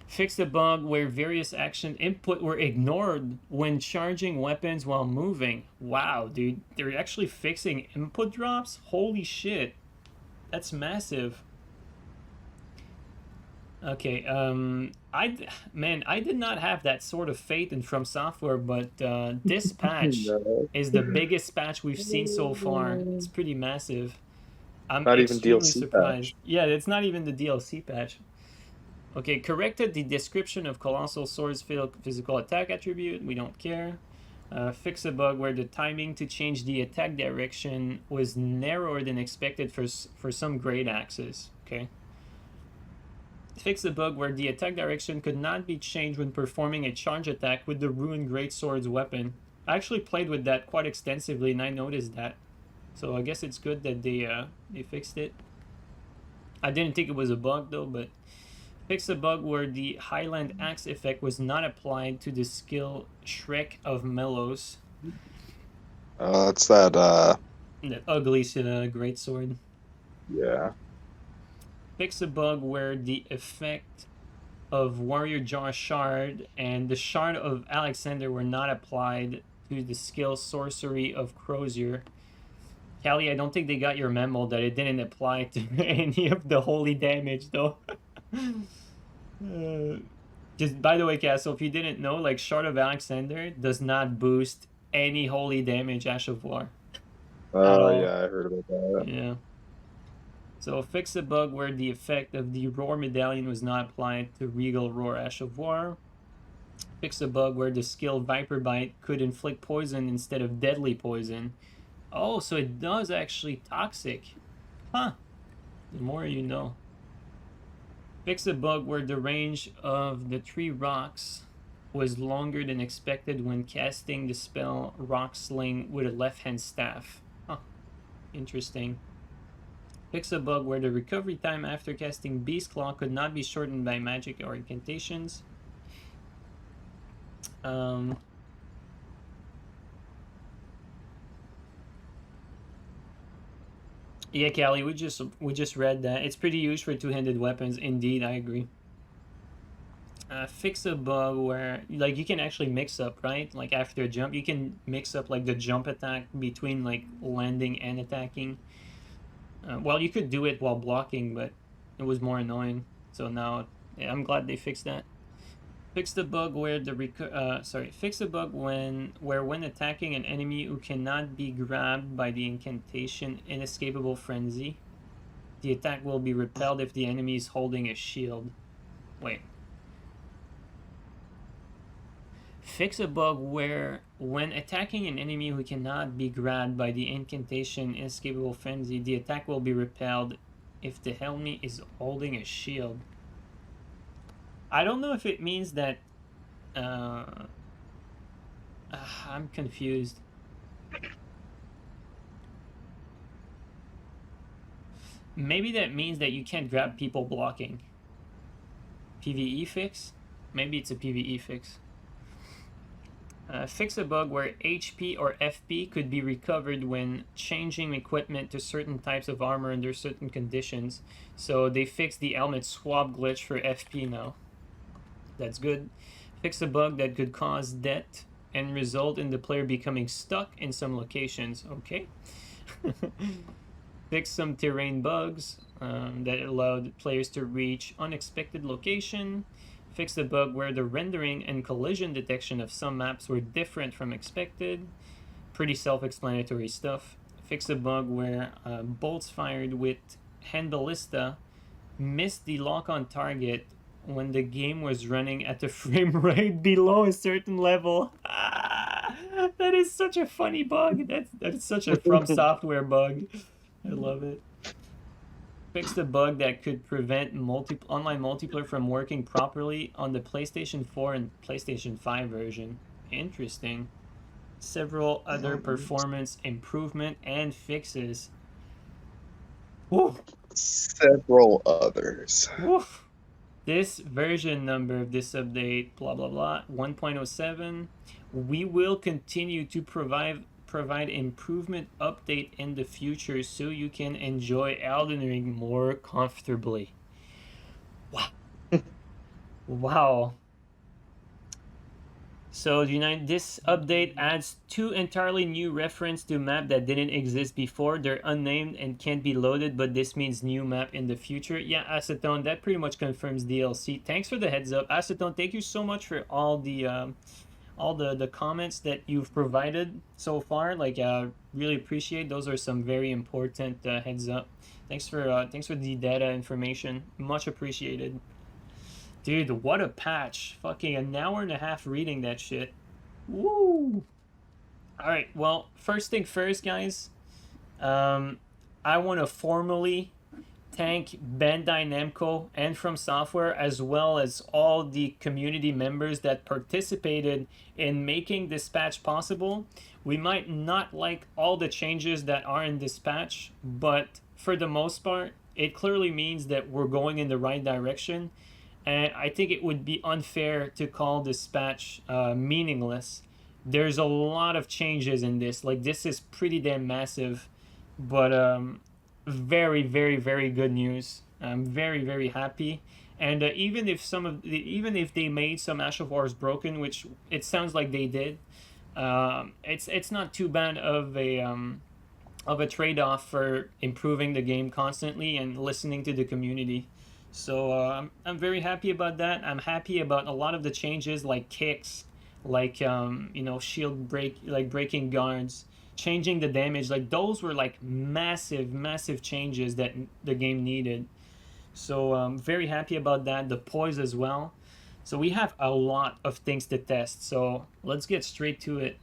Fix the bug where various action input were ignored when charging weapons while moving. Wow, dude, they're actually fixing input drops? Holy shit. That's massive. Okay, I did not have that sort of faith in From Software, but this patch No. is the biggest patch we've seen so far. It's pretty massive. I'm Not even extremely DLC surprised. patch. Yeah, it's not even the DLC patch. Okay, corrected the description of Colossal Sword's physical attack attribute. We don't care. Fix a bug where the timing to change the attack direction was narrower than expected for some great axes. Okay. Fix a bug where the attack direction could not be changed when performing a charge attack with the Ruined Greatsword's weapon. I actually played with that quite extensively and I noticed that. So I guess it's good that they fixed it. I didn't think it was a bug though, but fix a bug where the Highland Axe effect was not applied to the skill Shrek of Mellows. It's that, That ugly greatsword. yeah. Fix a bug where the effect of Warrior Jar Shard and the Shard of Alexander were not applied to the skill Sorcery of Crozier. Callie, I don't think they got your memo that it didn't apply to any of the holy damage though. Just by the way, Castle, if you didn't know, like Shard of Alexander does not boost any holy damage Ash of War. Oh, yeah, I heard about that. Yeah. So fix a bug where the effect of the Roar Medallion was not applied to Regal Roar Ash of War. Fix a bug where the skill Viper Bite could inflict poison instead of deadly poison. Oh, so it does actually toxic. Huh. The more you know. Fix a bug where the range of the 3 rocks was longer than expected when casting the spell Rock Sling with a left-hand staff. Huh. Interesting. Fix a bug where the recovery time after casting Beast Claw could not be shortened by magic or incantations. Yeah, Callie, we just read that. It's pretty used for two-handed weapons. Indeed, I agree. Fix a bug where like you can actually mix up, right? Like after a jump, you can mix up like the jump attack between like landing and attacking. Well, you could do it while blocking, but it was more annoying. So now, yeah, I'm glad they fixed that. Fix the bug where fix the bug when attacking an enemy who cannot be grabbed by the incantation Inescapable Frenzy, the attack will be repelled if the enemy is holding a shield. Wait. Fix a bug where when attacking an enemy who cannot be grabbed by the incantation Inescapable Frenzy, the attack will be repelled if the enemy is holding a shield. I don't know if it means that I'm confused. Maybe that means that you can't grab people blocking. PvE fix? Maybe it's a PvE fix. Fix a bug where HP or FP could be recovered when changing equipment to certain types of armor under certain conditions. So they fixed the helmet swap glitch for FP now. That's good. Fix a bug that could cause death and result in the player becoming stuck in some locations. Okay. Fix some terrain bugs that allowed players to reach unexpected location. Fix the bug where the rendering and collision detection of some maps were different from expected. Pretty self-explanatory stuff. Fix the bug where bolts fired with hand ballista missed the lock-on target when the game was running at a frame rate below a certain level. That is such a funny bug. That's such a From Software bug. I love it. Fix the bug that could prevent online multiplayer from working properly on the PlayStation 4 and PlayStation 5 version. Interesting. Several other performance improvement and fixes. Woo! several others. Woof. This version number of this update, blah blah blah, 1.07. We will continue to provide improvement update in the future so you can enjoy Elden Ring more comfortably. Wow. Wow. So this update adds 2 entirely new reference to map that didn't exist before. They're unnamed and can't be loaded, but this means new map in the future. Yeah, Acetone, that pretty much confirms DLC. Thanks for the heads up. Acetone, thank you so much for all the comments that you've provided so far. Like, really appreciate. Those are some very important heads up. Thanks for the data information. Much appreciated. Dude, what a patch. Fucking an hour and a half reading that shit. Woo! Alright, well, first thing first, guys. I want to formally thank Bandai Namco and From Software, as well as all the community members that participated in making this patch possible. We might not like all the changes that are in this patch, but for the most part, it clearly means that we're going in the right direction. And I think it would be unfair to call this patch meaningless. There's a lot of changes in this. Like, this is pretty damn massive, but very, very, very good news. I'm very, very happy. And even if even if they made some Ash of Wars broken, which it sounds like they did, it's not too bad of a trade-off for improving the game constantly and listening to the community. So I'm very happy about that. I'm happy about a lot of the changes, like kicks, like shield breaking guards, changing the damage. Like, those were like massive changes that the game needed. So I'm very happy about that. The poise as well. So we have a lot of things to test. So let's get straight to it.